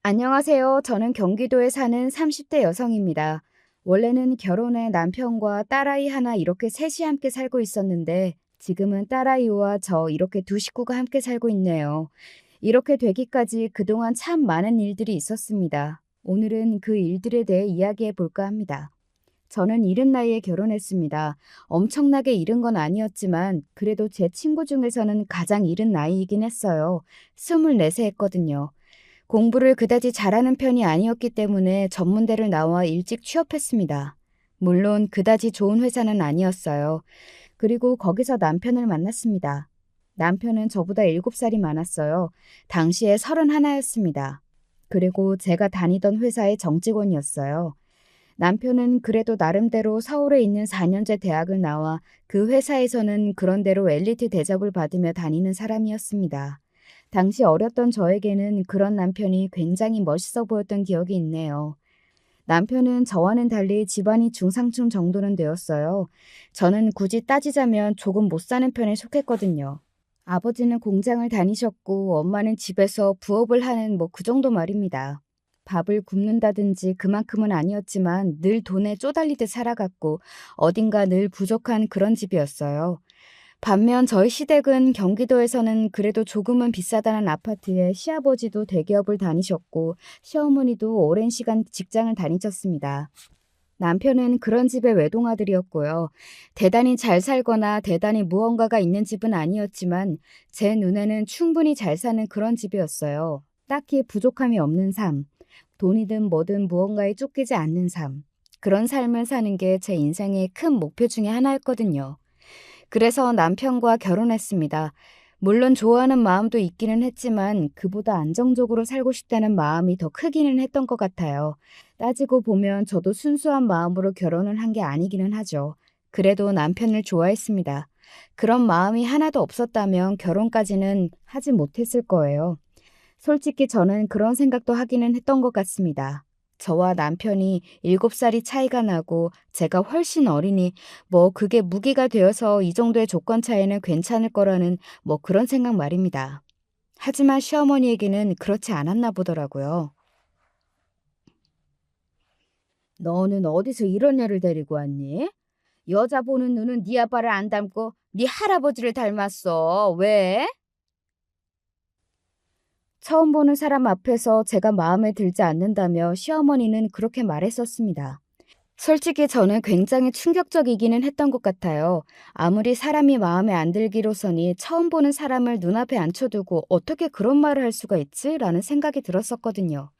안녕하세요. 저는 경기도에 사는 30대 여성입니다. 원래는 결혼해 남편과 딸아이 하나 이렇게 셋이 함께 살고 있었는데 지금은 딸아이와 저 이렇게 두 식구가 함께 살고 있네요. 이렇게 되기까지 그동안 참 많은 일들이 있었습니다. 오늘은 그 일들에 대해 이야기해 볼까 합니다. 저는 이른 나이에 결혼했습니다. 엄청나게 이른 건 아니었지만 그래도 제 친구 중에서는 가장 이른 나이이긴 했어요. 24세 했거든요. 공부를 그다지 잘하는 편이 아니었기 때문에 전문대를 나와 일찍 취업했습니다. 물론 그다지 좋은 회사는 아니었어요. 그리고 거기서 남편을 만났습니다. 남편은 저보다 7살이 많았어요. 당시에 31였습니다. 그리고 제가 다니던 회사의 정직원이었어요. 남편은 그래도 나름대로 서울에 있는 4년제 대학을 나와 그 회사에서는 그런대로 엘리트 대접을 받으며 다니는 사람이었습니다. 당시 어렸던 저에게는 그런 남편이 굉장히 멋있어 보였던 기억이 있네요. 남편은 저와는 달리 집안이 중상층 정도는 되었어요. 저는 굳이 따지자면 조금 못 사는 편에 속했거든요. 아버지는 공장을 다니셨고 엄마는 집에서 부업을 하는 그 정도 말입니다. 밥을 굽는다든지 그만큼은 아니었지만 늘 돈에 쪼달리듯 살아갔고 어딘가 늘 부족한 그런 집이었어요. 반면 저희 시댁은 경기도에서는 그래도 조금은 비싸다는 아파트에 시아버지도 대기업을 다니셨고 시어머니도 오랜 시간 직장을 다니셨습니다. 남편은 그런 집의 외동아들이었고요. 대단히 잘 살거나 대단히 무언가가 있는 집은 아니었지만 제 눈에는 충분히 잘 사는 그런 집이었어요. 딱히 부족함이 없는 삶, 돈이든 뭐든 무언가에 쫓기지 않는 삶. 그런 삶을 사는 게 제 인생의 큰 목표 중에 하나였거든요. 그래서 남편과 결혼했습니다. 물론 좋아하는 마음도 있기는 했지만 그보다 안정적으로 살고 싶다는 마음이 더 크기는 했던 것 같아요. 따지고 보면 저도 순수한 마음으로 결혼을 한 게 아니기는 하죠. 그래도 남편을 좋아했습니다. 그런 마음이 하나도 없었다면 결혼까지는 하지 못했을 거예요. 솔직히 저는 그런 생각도 하기는 했던 것 같습니다. 저와 남편이 7살이 차이가 나고 제가 훨씬 어리니 그게 무기가 되어서 이 정도의 조건 차이는 괜찮을 거라는 그런 생각 말입니다. 하지만 시어머니에게는 그렇지 않았나 보더라고요. 너는 어디서 이런 애를 데리고 왔니? 여자 보는 눈은 네 아빠를 안 닮고 네 할아버지를 닮았어. 왜? 처음 보는 사람 앞에서 제가 마음에 들지 않는다며 시어머니는 그렇게 말했었습니다. 솔직히 저는 굉장히 충격적이기는 했던 것 같아요. 아무리 사람이 마음에 안 들기로서니 처음 보는 사람을 눈앞에 앉혀두고 어떻게 그런 말을 할 수가 있지? 라는 생각이 들었었거든요.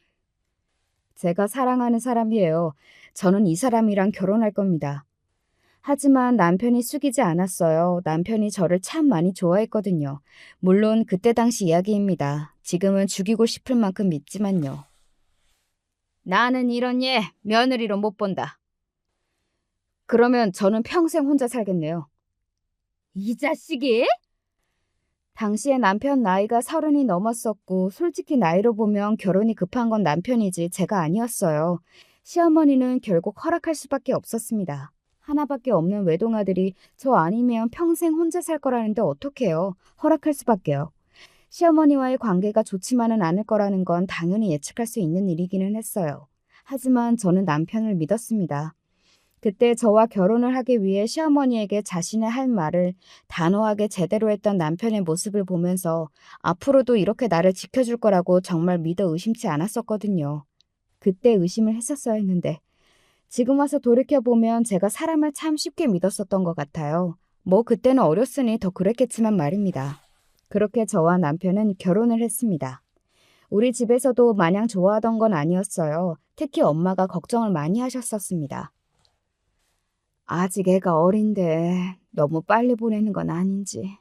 제가 사랑하는 사람이에요. 저는 이 사람이랑 결혼할 겁니다. 하지만 남편이 숙이지 않았어요. 남편이 저를 참 많이 좋아했거든요. 물론 그때 당시 이야기입니다. 지금은 죽이고 싶을 만큼 믿지만요. 나는 이런 얘 며느리로 못 본다. 그러면 저는 평생 혼자 살겠네요. 이 자식이? 당시에 남편 나이가 30이 넘었었고 솔직히 나이로 보면 결혼이 급한 건 남편이지 제가 아니었어요. 시어머니는 결국 허락할 수밖에 없었습니다. 하나밖에 없는 외동아들이 저 아니면 평생 혼자 살 거라는데 어떡해요. 허락할 수밖에요. 시어머니와의 관계가 좋지만은 않을 거라는 건 당연히 예측할 수 있는 일이기는 했어요. 하지만 저는 남편을 믿었습니다. 그때 저와 결혼을 하기 위해 시어머니에게 자신의 할 말을 단호하게 제대로 했던 남편의 모습을 보면서 앞으로도 이렇게 나를 지켜줄 거라고 정말 믿어 의심치 않았었거든요. 그때 의심을 했었어야 했는데 지금 와서 돌이켜보면 제가 사람을 참 쉽게 믿었었던 것 같아요. 그때는 어렸으니 더 그랬겠지만 말입니다. 그렇게 저와 남편은 결혼을 했습니다. 우리 집에서도 마냥 좋아하던 건 아니었어요. 특히 엄마가 걱정을 많이 하셨었습니다. 아직 애가 어린데 너무 빨리 보내는 건 아닌지.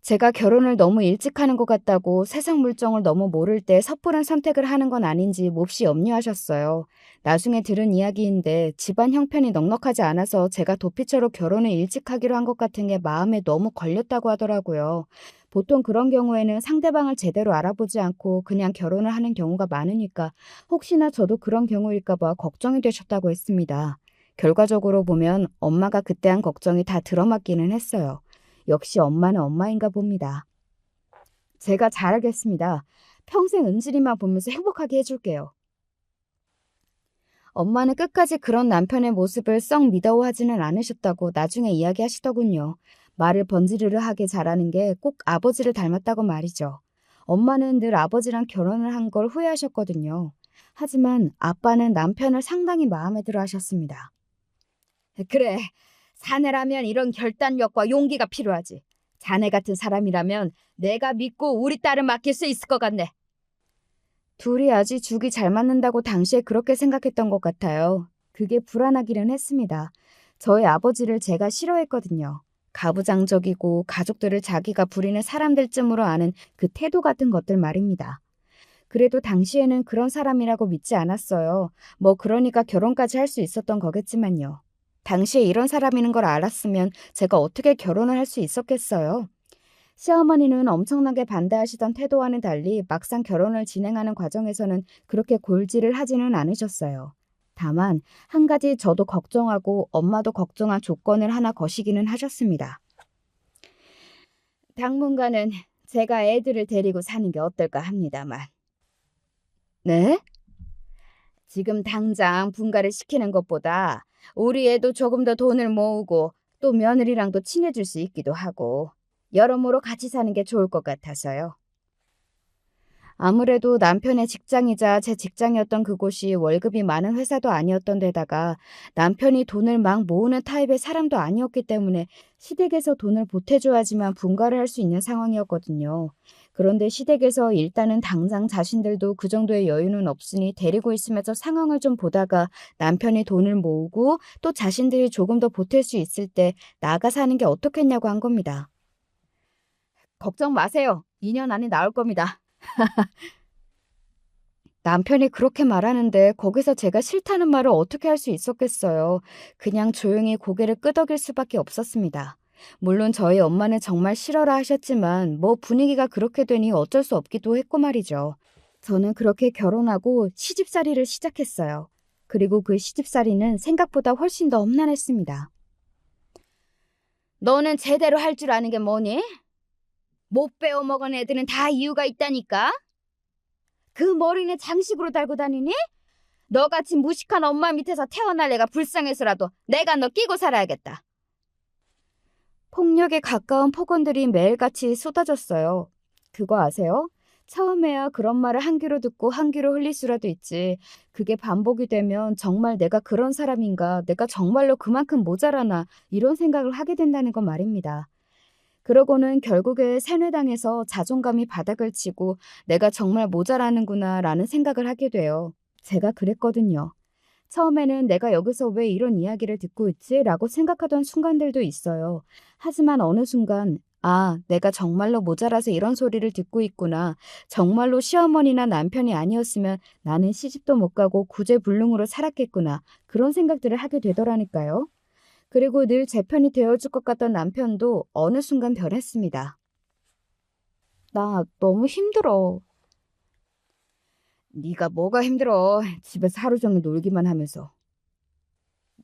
제가 결혼을 너무 일찍 하는 것 같다고 세상 물정을 너무 모를 때 섣부른 선택을 하는 건 아닌지 몹시 염려하셨어요. 나중에 들은 이야기인데 집안 형편이 넉넉하지 않아서 제가 도피처로 결혼을 일찍 하기로 한 것 같은 게 마음에 너무 걸렸다고 하더라고요. 보통 그런 경우에는 상대방을 제대로 알아보지 않고 그냥 결혼을 하는 경우가 많으니까 혹시나 저도 그런 경우일까 봐 걱정이 되셨다고 했습니다. 결과적으로 보면 엄마가 그때 한 걱정이 다 들어맞기는 했어요. 역시 엄마는 엄마인가 봅니다. 제가 잘 알겠습니다. 평생 은진이만 보면서 행복하게 해줄게요. 엄마는 끝까지 그런 남편의 모습을 썩 믿어하지는 않으셨다고 나중에 이야기하시더군요. 말을 번지르르하게 잘하는 게 꼭 아버지를 닮았다고 말이죠. 엄마는 늘 아버지랑 결혼을 한 걸 후회하셨거든요. 하지만 아빠는 남편을 상당히 마음에 들어 하셨습니다. 그래, 사내라면 이런 결단력과 용기가 필요하지. 자네 같은 사람이라면 내가 믿고 우리 딸을 맡길 수 있을 것 같네. 둘이 아주 죽이 잘 맞는다고 당시에 그렇게 생각했던 것 같아요. 그게 불안하기는 했습니다. 저희 아버지를 제가 싫어했거든요. 가부장적이고 가족들을 자기가 부리는 사람들쯤으로 아는 그 태도 같은 것들 말입니다. 그래도 당시에는 그런 사람이라고 믿지 않았어요. 뭐 그러니까 결혼까지 할 수 있었던 거겠지만요. 당시에 이런 사람이는 걸 알았으면 제가 어떻게 결혼을 할 수 있었겠어요? 시어머니는 엄청나게 반대하시던 태도와는 달리 막상 결혼을 진행하는 과정에서는 그렇게 골지를 하지는 않으셨어요. 다만 한 가지 저도 걱정하고 엄마도 걱정한 조건을 하나 거시기는 하셨습니다. 당분간은 제가 애들을 데리고 사는 게 어떨까 합니다만. 네? 지금 당장 분가를 시키는 것보다 우리 애도 조금 더 돈을 모으고 또 며느리랑도 친해질 수 있기도 하고 여러모로 같이 사는 게 좋을 것 같아서요. 아무래도 남편의 직장이자 제 직장이었던 그곳이 월급이 많은 회사도 아니었던 데다가 남편이 돈을 막 모으는 타입의 사람도 아니었기 때문에 시댁에서 돈을 보태줘야지만 분가를 할 수 있는 상황이었거든요. 그런데 시댁에서 일단은 당장 자신들도 그 정도의 여유는 없으니 데리고 있으면서 상황을 좀 보다가 남편이 돈을 모으고 또 자신들이 조금 더 보탤 수 있을 때 나가 사는 게 어떻겠냐고 한 겁니다. 걱정 마세요. 2년 안에 나올 겁니다. 남편이 그렇게 말하는데 거기서 제가 싫다는 말을 어떻게 할 수 있었겠어요. 그냥 조용히 고개를 끄덕일 수밖에 없었습니다. 물론 저희 엄마는 정말 싫어라 하셨지만 뭐 분위기가 그렇게 되니 어쩔 수 없기도 했고 말이죠. 저는 그렇게 결혼하고 시집살이를 시작했어요. 그리고 그 시집살이는 생각보다 훨씬 더 험난했습니다. 너는 제대로 할 줄 아는 게 뭐니? 못 배워먹은 애들은 다 이유가 있다니까? 그 머리는 장식으로 달고 다니니? 너같이 무식한 엄마 밑에서 태어날 애가 불쌍해서라도 내가 너 끼고 살아야겠다. 폭력에 가까운 폭언들이 매일같이 쏟아졌어요. 그거 아세요? 처음에야 그런 말을 한 귀로 듣고 한 귀로 흘릴 수라도 있지. 그게 반복이 되면 정말 내가 그런 사람인가, 내가 정말로 그만큼 모자라나 이런 생각을 하게 된다는 건 말입니다. 그러고는 결국에 세뇌당해서 자존감이 바닥을 치고 내가 정말 모자라는구나 라는 생각을 하게 돼요. 제가 그랬거든요. 처음에는 내가 여기서 왜 이런 이야기를 듣고 있지? 라고 생각하던 순간들도 있어요. 하지만 어느 순간 아, 내가 정말로 모자라서 이런 소리를 듣고 있구나. 정말로 시어머니나 남편이 아니었으면 나는 시집도 못 가고 구제불능으로 살았겠구나. 그런 생각들을 하게 되더라니까요. 그리고 늘 제 편이 되어줄 것 같던 남편도 어느 순간 변했습니다. 나 너무 힘들어. 네가 뭐가 힘들어. 집에서 하루 종일 놀기만 하면서.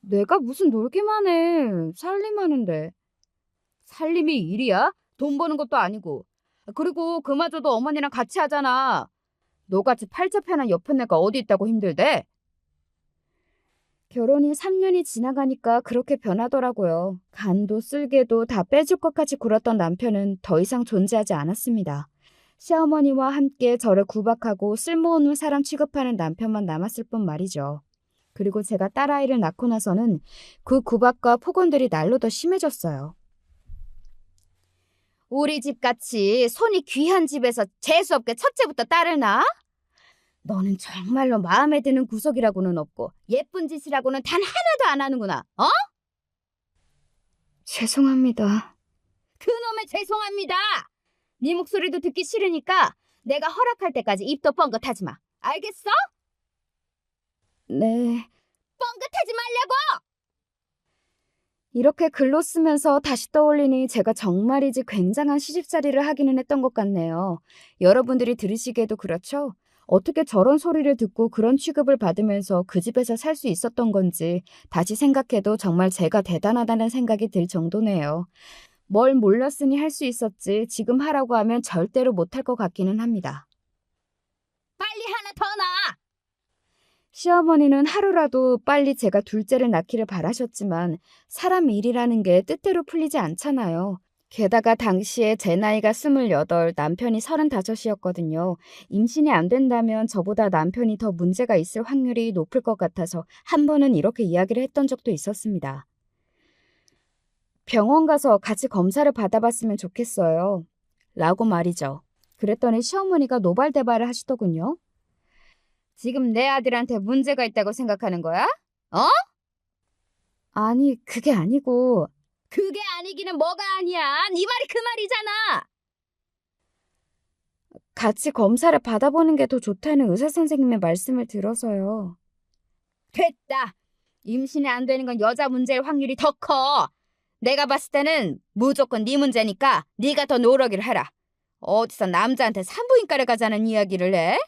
내가 무슨 놀기만 해. 살림하는데. 살림이 일이야? 돈 버는 것도 아니고. 그리고 그마저도 어머니랑 같이 하잖아. 너같이 팔자편한 옆에 애가 어디 있다고 힘들대? 결혼이 3년이 지나가니까 그렇게 변하더라고요. 간도 쓸개도 다 빼줄 것까지 굴었던 남편은 더 이상 존재하지 않았습니다. 시어머니와 함께 저를 구박하고 쓸모없는 사람 취급하는 남편만 남았을 뿐 말이죠. 그리고 제가 딸아이를 낳고 나서는 그 구박과 폭언들이 날로 더 심해졌어요. 우리 집같이 손이 귀한 집에서 재수없게 첫째부터 딸을 낳아? 너는 정말로 마음에 드는 구석이라고는 없고 예쁜 짓이라고는 단 하나도 안 하는구나. 어? 죄송합니다. 그놈의 죄송합니다. 네 목소리도 듣기 싫으니까 내가 허락할 때까지 입도 뻥긋하지 마. 알겠어? 네. 뻥긋하지 말라고! 이렇게 글로 쓰면서 다시 떠올리니 제가 정말이지 굉장한 시집살이를 하기는 했던 것 같네요. 여러분들이 들으시기에도 그렇죠? 어떻게 저런 소리를 듣고 그런 취급을 받으면서 그 집에서 살 수 있었던 건지 다시 생각해도 정말 제가 대단하다는 생각이 들 정도네요. 뭘 몰랐으니 할 수 있었지 지금 하라고 하면 절대로 못할 것 같기는 합니다. 더 나아. 시어머니는 하루라도 빨리 제가 둘째를 낳기를 바라셨지만 사람 일이라는 게 뜻대로 풀리지 않잖아요. 게다가 당시에 제 나이가 28, 남편이 35이었거든요. 임신이 안 된다면 저보다 남편이 더 문제가 있을 확률이 높을 것 같아서 한 번은 이렇게 이야기를 했던 적도 있었습니다. 병원 가서 같이 검사를 받아봤으면 좋겠어요. 라고 말이죠. 그랬더니 시어머니가 노발대발을 하시더군요. 지금 내 아들한테 문제가 있다고 생각하는 거야? 어? 아니, 그게 아니고. 그게 아니기는 뭐가 아니야. 네 말이 그 말이잖아. 같이 검사를 받아보는 게 더 좋다는 의사 선생님의 말씀을 들어서요. 됐다. 임신이 안 되는 건 여자 문제일 확률이 더 커. 내가 봤을 때는 무조건 네 문제니까 네가 더 노력을 해라. 어디서 남자한테 산부인과를 가자는 이야기를 해?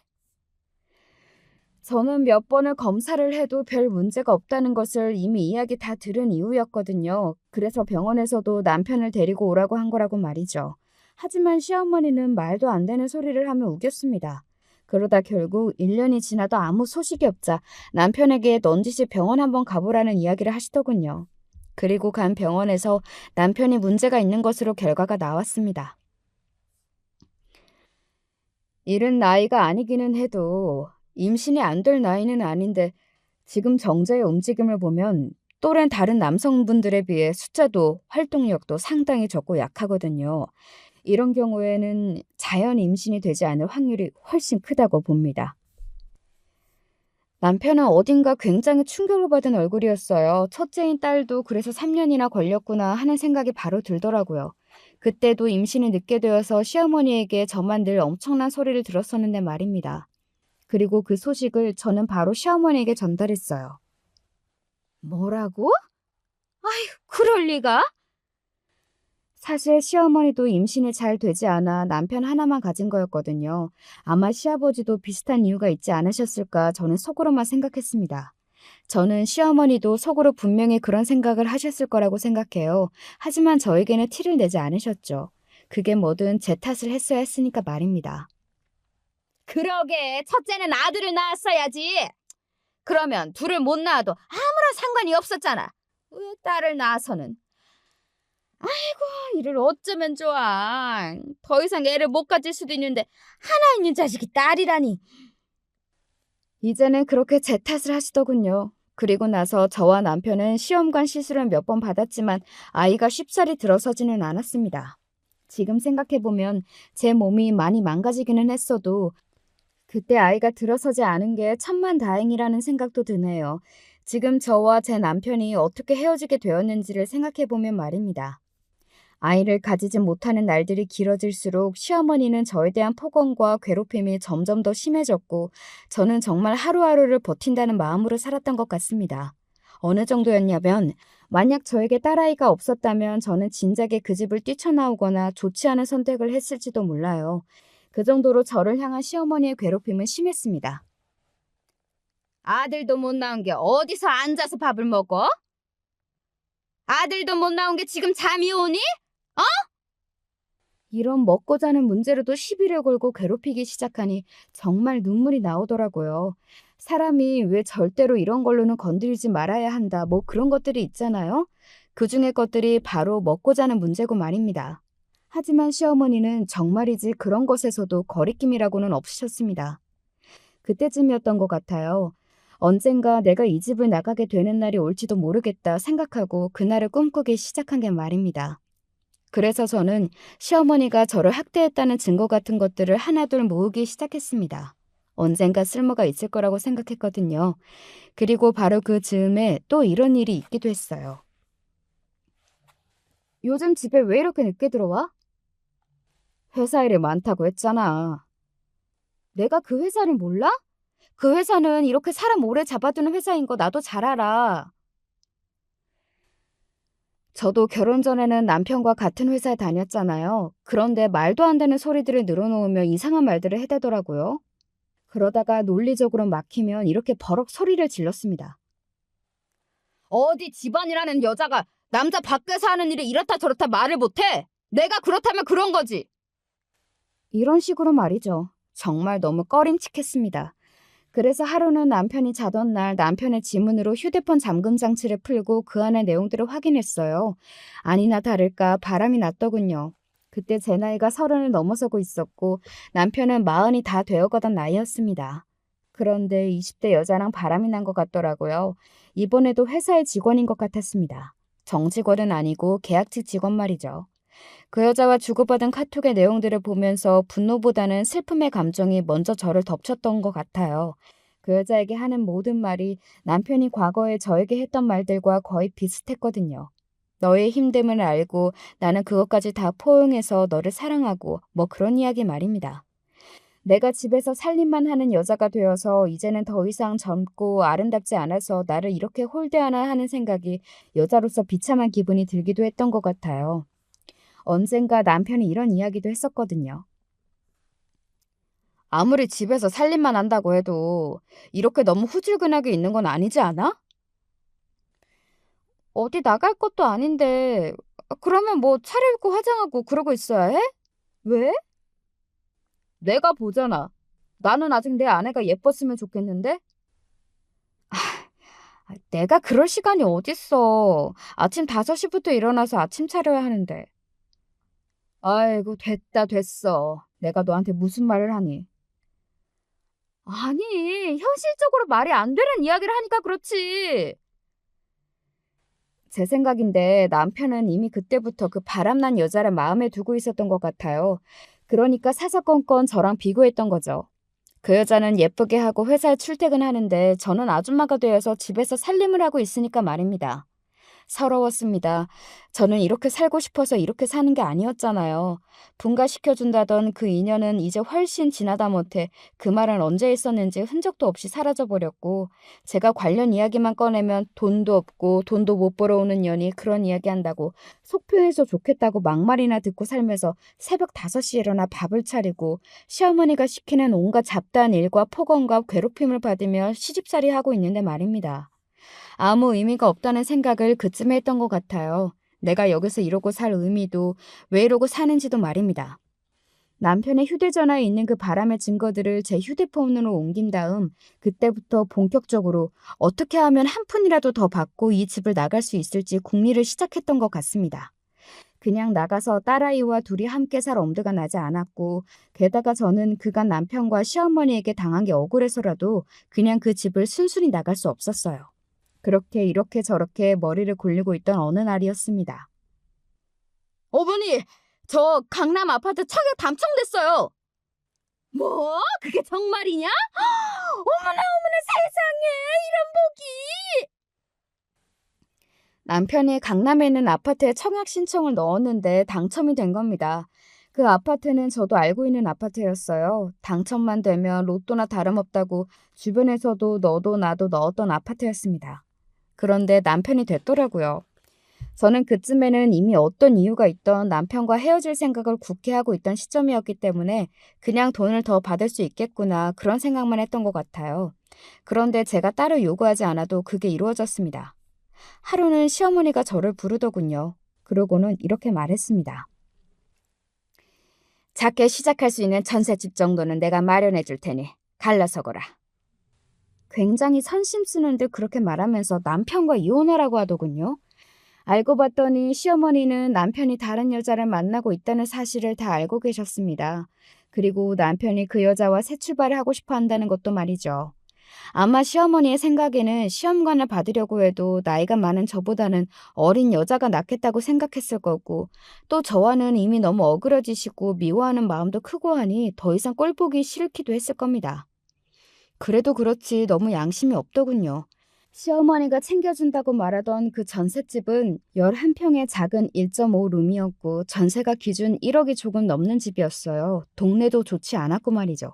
저는 몇 번을 검사를 해도 별 문제가 없다는 것을 이미 이야기 다 들은 이유였거든요. 그래서 병원에서도 남편을 데리고 오라고 한 거라고 말이죠. 하지만 시어머니는 말도 안 되는 소리를 하며 우겼습니다. 그러다 결국 1년이 지나도 아무 소식이 없자 남편에게 넌지시 병원 한번 가보라는 이야기를 하시더군요. 그리고 간 병원에서 남편이 문제가 있는 것으로 결과가 나왔습니다. 이른 나이가 아니기는 해도 임신이 안 될 나이는 아닌데 지금 정자의 움직임을 보면 또래 다른 남성분들에 비해 숫자도 활동력도 상당히 적고 약하거든요. 이런 경우에는 자연 임신이 되지 않을 확률이 훨씬 크다고 봅니다. 남편은 어딘가 굉장히 충격을 받은 얼굴이었어요. 첫째인 딸도 그래서 3년이나 걸렸구나 하는 생각이 바로 들더라고요. 그때도 임신이 늦게 되어서 시어머니에게 저만 늘 엄청난 소리를 들었었는데 말입니다. 그리고 그 소식을 저는 바로 시어머니에게 전달했어요. 뭐라고? 아휴, 그럴 리가? 사실 시어머니도 임신이 잘 되지 않아 남편 하나만 가진 거였거든요. 아마 시아버지도 비슷한 이유가 있지 않으셨을까 저는 속으로만 생각했습니다. 저는 시어머니도 속으로 분명히 그런 생각을 하셨을 거라고 생각해요. 하지만 저에게는 티를 내지 않으셨죠. 그게 뭐든 제 탓을 했어야 했으니까 말입니다. 그러게, 첫째는 아들을 낳았어야지. 그러면 둘을 못 낳아도 아무런 상관이 없었잖아. 왜 딸을 낳아서는? 아이고, 이를 어쩌면 좋아. 더 이상 애를 못 가질 수도 있는데 하나 있는 자식이 딸이라니. 이제는 그렇게 제 탓을 하시더군요. 그리고 나서 저와 남편은 시험관 시술을 몇 번 받았지만 아이가 쉽사리 들어서지는 않았습니다. 지금 생각해보면 제 몸이 많이 망가지기는 했어도 그때 아이가 들어서지 않은 게 천만다행이라는 생각도 드네요. 지금 저와 제 남편이 어떻게 헤어지게 되었는지를 생각해보면 말입니다. 아이를 가지지 못하는 날들이 길어질수록 시어머니는 저에 대한 폭언과 괴롭힘이 점점 더 심해졌고 저는 정말 하루하루를 버틴다는 마음으로 살았던 것 같습니다. 어느 정도였냐면 만약 저에게 딸아이가 없었다면 저는 진작에 그 집을 뛰쳐나오거나 좋지 않은 선택을 했을지도 몰라요. 그 정도로 저를 향한 시어머니의 괴롭힘은 심했습니다. 아들도 못 낳은 게 어디서 앉아서 밥을 먹어? 아들도 못 낳은 게 지금 잠이 오니? 이런 먹고 자는 문제로도 시비를 걸고 괴롭히기 시작하니 정말 눈물이 나오더라고요. 사람이 왜 절대로 이런 걸로는 건드리지 말아야 한다, 뭐 그런 것들이 있잖아요. 그중의 것들이 바로 먹고 자는 문제고 말입니다. 하지만 시어머니는 정말이지 그런 것에서도 거리낌이라고는 없으셨습니다. 그때쯤이었던 것 같아요. 언젠가 내가 이 집을 나가게 되는 날이 올지도 모르겠다 생각하고 그날을 꿈꾸기 시작한 게 말입니다. 그래서 저는 시어머니가 저를 학대했다는 증거 같은 것들을 하나둘 모으기 시작했습니다. 언젠가 쓸모가 있을 거라고 생각했거든요. 그리고 바로 그 즈음에 또 이런 일이 있기도 했어요. 요즘 집에 왜 이렇게 늦게 들어와? 회사 일이 많다고 했잖아. 내가 그 회사를 몰라? 그 회사는 이렇게 사람 오래 잡아두는 회사인 거 나도 잘 알아. 저도 결혼 전에는 남편과 같은 회사에 다녔잖아요. 그런데 말도 안 되는 소리들을 늘어놓으며 이상한 말들을 해대더라고요. 그러다가 논리적으로 막히면 이렇게 버럭 소리를 질렀습니다. 어디 집안이라는 여자가 남자 밖에서 하는 일을 이렇다 저렇다 말을 못해? 내가 그렇다면 그런 거지. 이런 식으로 말이죠. 정말 너무 꺼림칙했습니다. 그래서 하루는 남편이 자던 날 남편의 지문으로 휴대폰 잠금 장치를 풀고 그 안의 내용들을 확인했어요. 아니나 다를까 바람이 났더군요. 그때 제 나이가 30을 넘어서고 있었고 남편은 40이 다 되어가던 나이였습니다. 그런데 20대 여자랑 바람이 난 것 같더라고요. 이번에도 회사의 직원인 것 같았습니다. 정직원은 아니고 계약직 직원 말이죠. 그 여자와 주고받은 카톡의 내용들을 보면서 분노보다는 슬픔의 감정이 먼저 저를 덮쳤던 것 같아요. 그 여자에게 하는 모든 말이 남편이 과거에 저에게 했던 말들과 거의 비슷했거든요. 너의 힘듦을 알고 나는 그것까지 다 포용해서 너를 사랑하고 뭐 그런 이야기 말입니다. 내가 집에서 살림만 하는 여자가 되어서 이제는 더 이상 젊고 아름답지 않아서 나를 이렇게 홀대하나 하는 생각이 여자로서 비참한 기분이 들기도 했던 것 같아요. 언젠가 남편이 이런 이야기도 했었거든요. 아무리 집에서 살림만 한다고 해도 이렇게 너무 후줄근하게 있는 건 아니지 않아? 어디 나갈 것도 아닌데 그러면 뭐 차려입고 화장하고 그러고 있어야 해? 왜? 내가 보잖아. 나는 아직 내 아내가 예뻤으면 좋겠는데? 내가 그럴 시간이 어딨어. 아침 5시부터 일어나서 아침 차려야 하는데. 아이고 됐다 됐어. 내가 너한테 무슨 말을 하니? 아니, 현실적으로 말이 안 되는 이야기를 하니까 그렇지. 제 생각인데 남편은 이미 그때부터 그 바람난 여자를 마음에 두고 있었던 것 같아요. 그러니까 사사건건 저랑 비교했던 거죠. 그 여자는 예쁘게 하고 회사에 출퇴근하는데 저는 아줌마가 되어서 집에서 살림을 하고 있으니까 말입니다. 서러웠습니다. 저는 이렇게 살고 싶어서 이렇게 사는 게 아니었잖아요. 분가시켜준다던 그 인연은 이제 훨씬 지나다 못해 그 말은 언제 있었는지 흔적도 없이 사라져버렸고 제가 관련 이야기만 꺼내면 돈도 없고 돈도 못 벌어오는 년이 그런 이야기 한다고 속표해서 좋겠다고 막말이나 듣고 살면서 새벽 5시에 일어나 밥을 차리고 시어머니가 시키는 온갖 잡다한 일과 폭언과 괴롭힘을 받으며 시집살이 하고 있는데 말입니다. 아무 의미가 없다는 생각을 그쯤에 했던 것 같아요. 내가 여기서 이러고 살 의미도 왜 이러고 사는지도 말입니다. 남편의 휴대전화에 있는 그 바람의 증거들을 제 휴대폰으로 옮긴 다음 그때부터 본격적으로 어떻게 하면 한 푼이라도 더 받고 이 집을 나갈 수 있을지 궁리를 시작했던 것 같습니다. 그냥 나가서 딸아이와 둘이 함께 살 엄두가 나지 않았고 게다가 저는 그간 남편과 시어머니에게 당한 게 억울해서라도 그냥 그 집을 순순히 나갈 수 없었어요. 그렇게 이렇게 저렇게 머리를 굴리고 있던 어느 날이었습니다. 어머니, 저 강남 아파트 청약 당첨됐어요. 뭐? 그게 정말이냐? 어머나 어머나 세상에 이런 복이. 남편이 강남에 있는 아파트에 청약 신청을 넣었는데 당첨이 된 겁니다. 그 아파트는 저도 알고 있는 아파트였어요. 당첨만 되면 로또나 다름없다고 주변에서도 너도 나도 넣었던 아파트였습니다. 그런데 남편이 됐더라고요. 저는 그쯤에는 이미 어떤 이유가 있던 남편과 헤어질 생각을 굳게 하고 있던 시점이었기 때문에 그냥 돈을 더 받을 수 있겠구나 그런 생각만 했던 것 같아요. 그런데 제가 따로 요구하지 않아도 그게 이루어졌습니다. 하루는 시어머니가 저를 부르더군요. 그러고는 이렇게 말했습니다. 작게 시작할 수 있는 전셋집 정도는 내가 마련해 줄 테니 갈라서거라. 굉장히 선심 쓰는 듯 그렇게 말하면서 남편과 이혼하라고 하더군요. 알고 봤더니 시어머니는 남편이 다른 여자를 만나고 있다는 사실을 다 알고 계셨습니다. 그리고 남편이 그 여자와 새 출발을 하고 싶어 한다는 것도 말이죠. 아마 시어머니의 생각에는 시험관을 받으려고 해도 나이가 많은 저보다는 어린 여자가 낫겠다고 생각했을 거고 또 저와는 이미 너무 어그러지시고 미워하는 마음도 크고 하니 더 이상 꼴 보기 싫기도 했을 겁니다. 그래도 그렇지 너무 양심이 없더군요. 시어머니가 챙겨준다고 말하던 그 전셋집은 11평의 작은 1.5룸이었고 전세가 기준 1억이 조금 넘는 집이었어요. 동네도 좋지 않았고 말이죠.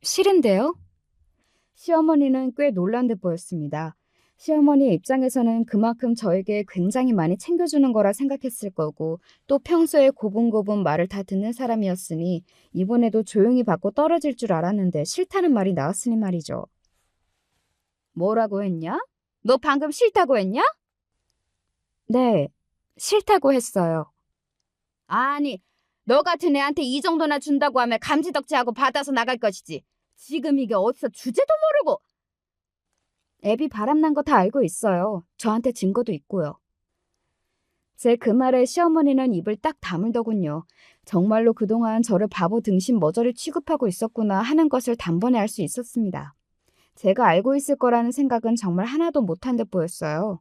싫은데요? 시어머니는 꽤 놀란 듯 보였습니다. 시어머니 입장에서는 그만큼 저에게 굉장히 많이 챙겨주는 거라 생각했을 거고 또 평소에 고분고분 말을 다 듣는 사람이었으니 이번에도 조용히 받고 떨어질 줄 알았는데 싫다는 말이 나왔으니 말이죠. 뭐라고 했냐? 너 방금 싫다고 했냐? 네, 싫다고 했어요. 아니, 너 같은 애한테 이 정도나 준다고 하면 감지덕지하고 받아서 나갈 것이지. 지금 이게 어디서 주제도 모르고. 애비 바람난 거 다 알고 있어요. 저한테 증거도 있고요. 제 그 말에 시어머니는 입을 딱 다물더군요. 정말로 그동안 저를 바보 등신 머저리 취급하고 있었구나 하는 것을 단번에 알 수 있었습니다. 제가 알고 있을 거라는 생각은 정말 하나도 못한 듯 보였어요.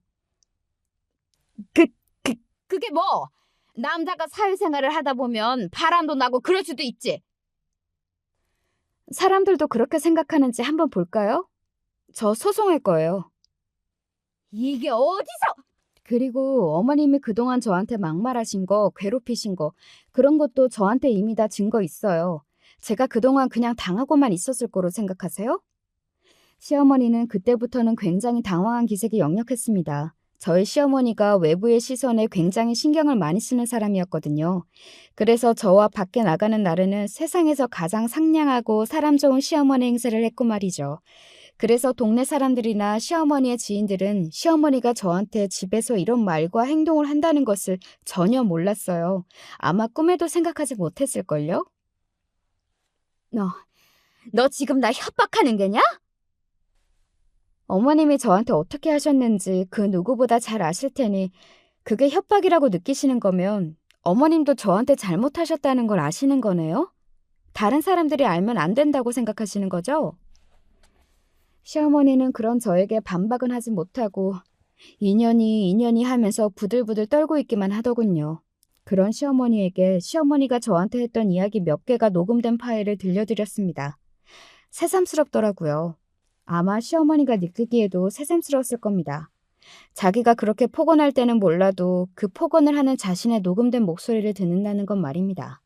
그게 뭐? 남자가 사회생활을 하다 보면 바람도 나고 그럴 수도 있지. 사람들도 그렇게 생각하는지 한번 볼까요? 저 소송할 거예요. 이게 어디서? 그리고 어머님이 그동안 저한테 막말하신 거, 괴롭히신 거, 그런 것도 저한테 이미 다 증거 있어요. 제가 그동안 그냥 당하고만 있었을 거로 생각하세요? 시어머니는 그때부터는 굉장히 당황한 기색이 역력했습니다. 저희 시어머니가 외부의 시선에 굉장히 신경을 많이 쓰는 사람이었거든요. 그래서 저와 밖에 나가는 날에는 세상에서 가장 상냥하고 사람 좋은 시어머니 행세를 했고 말이죠. 그래서 동네 사람들이나 시어머니의 지인들은 시어머니가 저한테 집에서 이런 말과 행동을 한다는 것을 전혀 몰랐어요. 아마 꿈에도 생각하지 못했을걸요? 너 지금 나 협박하는 게냐? 어머님이 저한테 어떻게 하셨는지 그 누구보다 잘 아실 테니 그게 협박이라고 느끼시는 거면 어머님도 저한테 잘못하셨다는 걸 아시는 거네요? 다른 사람들이 알면 안 된다고 생각하시는 거죠? 시어머니는 그런 저에게 반박은 하지 못하고 이년이 하면서 부들부들 떨고 있기만 하더군요. 그런 시어머니에게 시어머니가 저한테 했던 이야기 몇 개가 녹음된 파일을 들려드렸습니다. 새삼스럽더라고요. 아마 시어머니가 느끼기에도 새삼스러웠을 겁니다. 자기가 그렇게 폭언할 때는 몰라도 그 폭언을 하는 자신의 녹음된 목소리를 듣는다는 건 말입니다.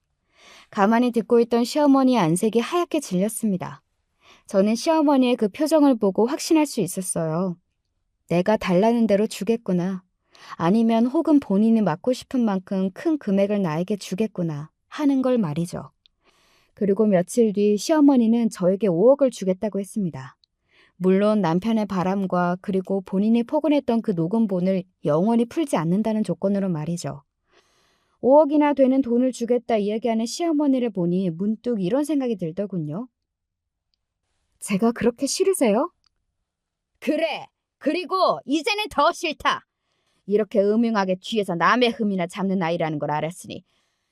가만히 듣고 있던 시어머니의 안색이 하얗게 질렸습니다. 저는 시어머니의 그 표정을 보고 확신할 수 있었어요. 내가 달라는 대로 주겠구나. 아니면 혹은 본인이 맡고 싶은 만큼 큰 금액을 나에게 주겠구나 하는 걸 말이죠. 그리고 며칠 뒤 시어머니는 저에게 5억을 주겠다고 했습니다. 물론 남편의 바람과 그리고 본인이 폭언했던 그 녹음본을 영원히 풀지 않는다는 조건으로 말이죠. 5억이나 되는 돈을 주겠다 이야기하는 시어머니를 보니 문득 이런 생각이 들더군요. 제가 그렇게 싫으세요? 그래. 그리고 이제는 더 싫다. 이렇게 음흉하게 뒤에서 남의 흠이나 잡는 아이라는 걸 알았으니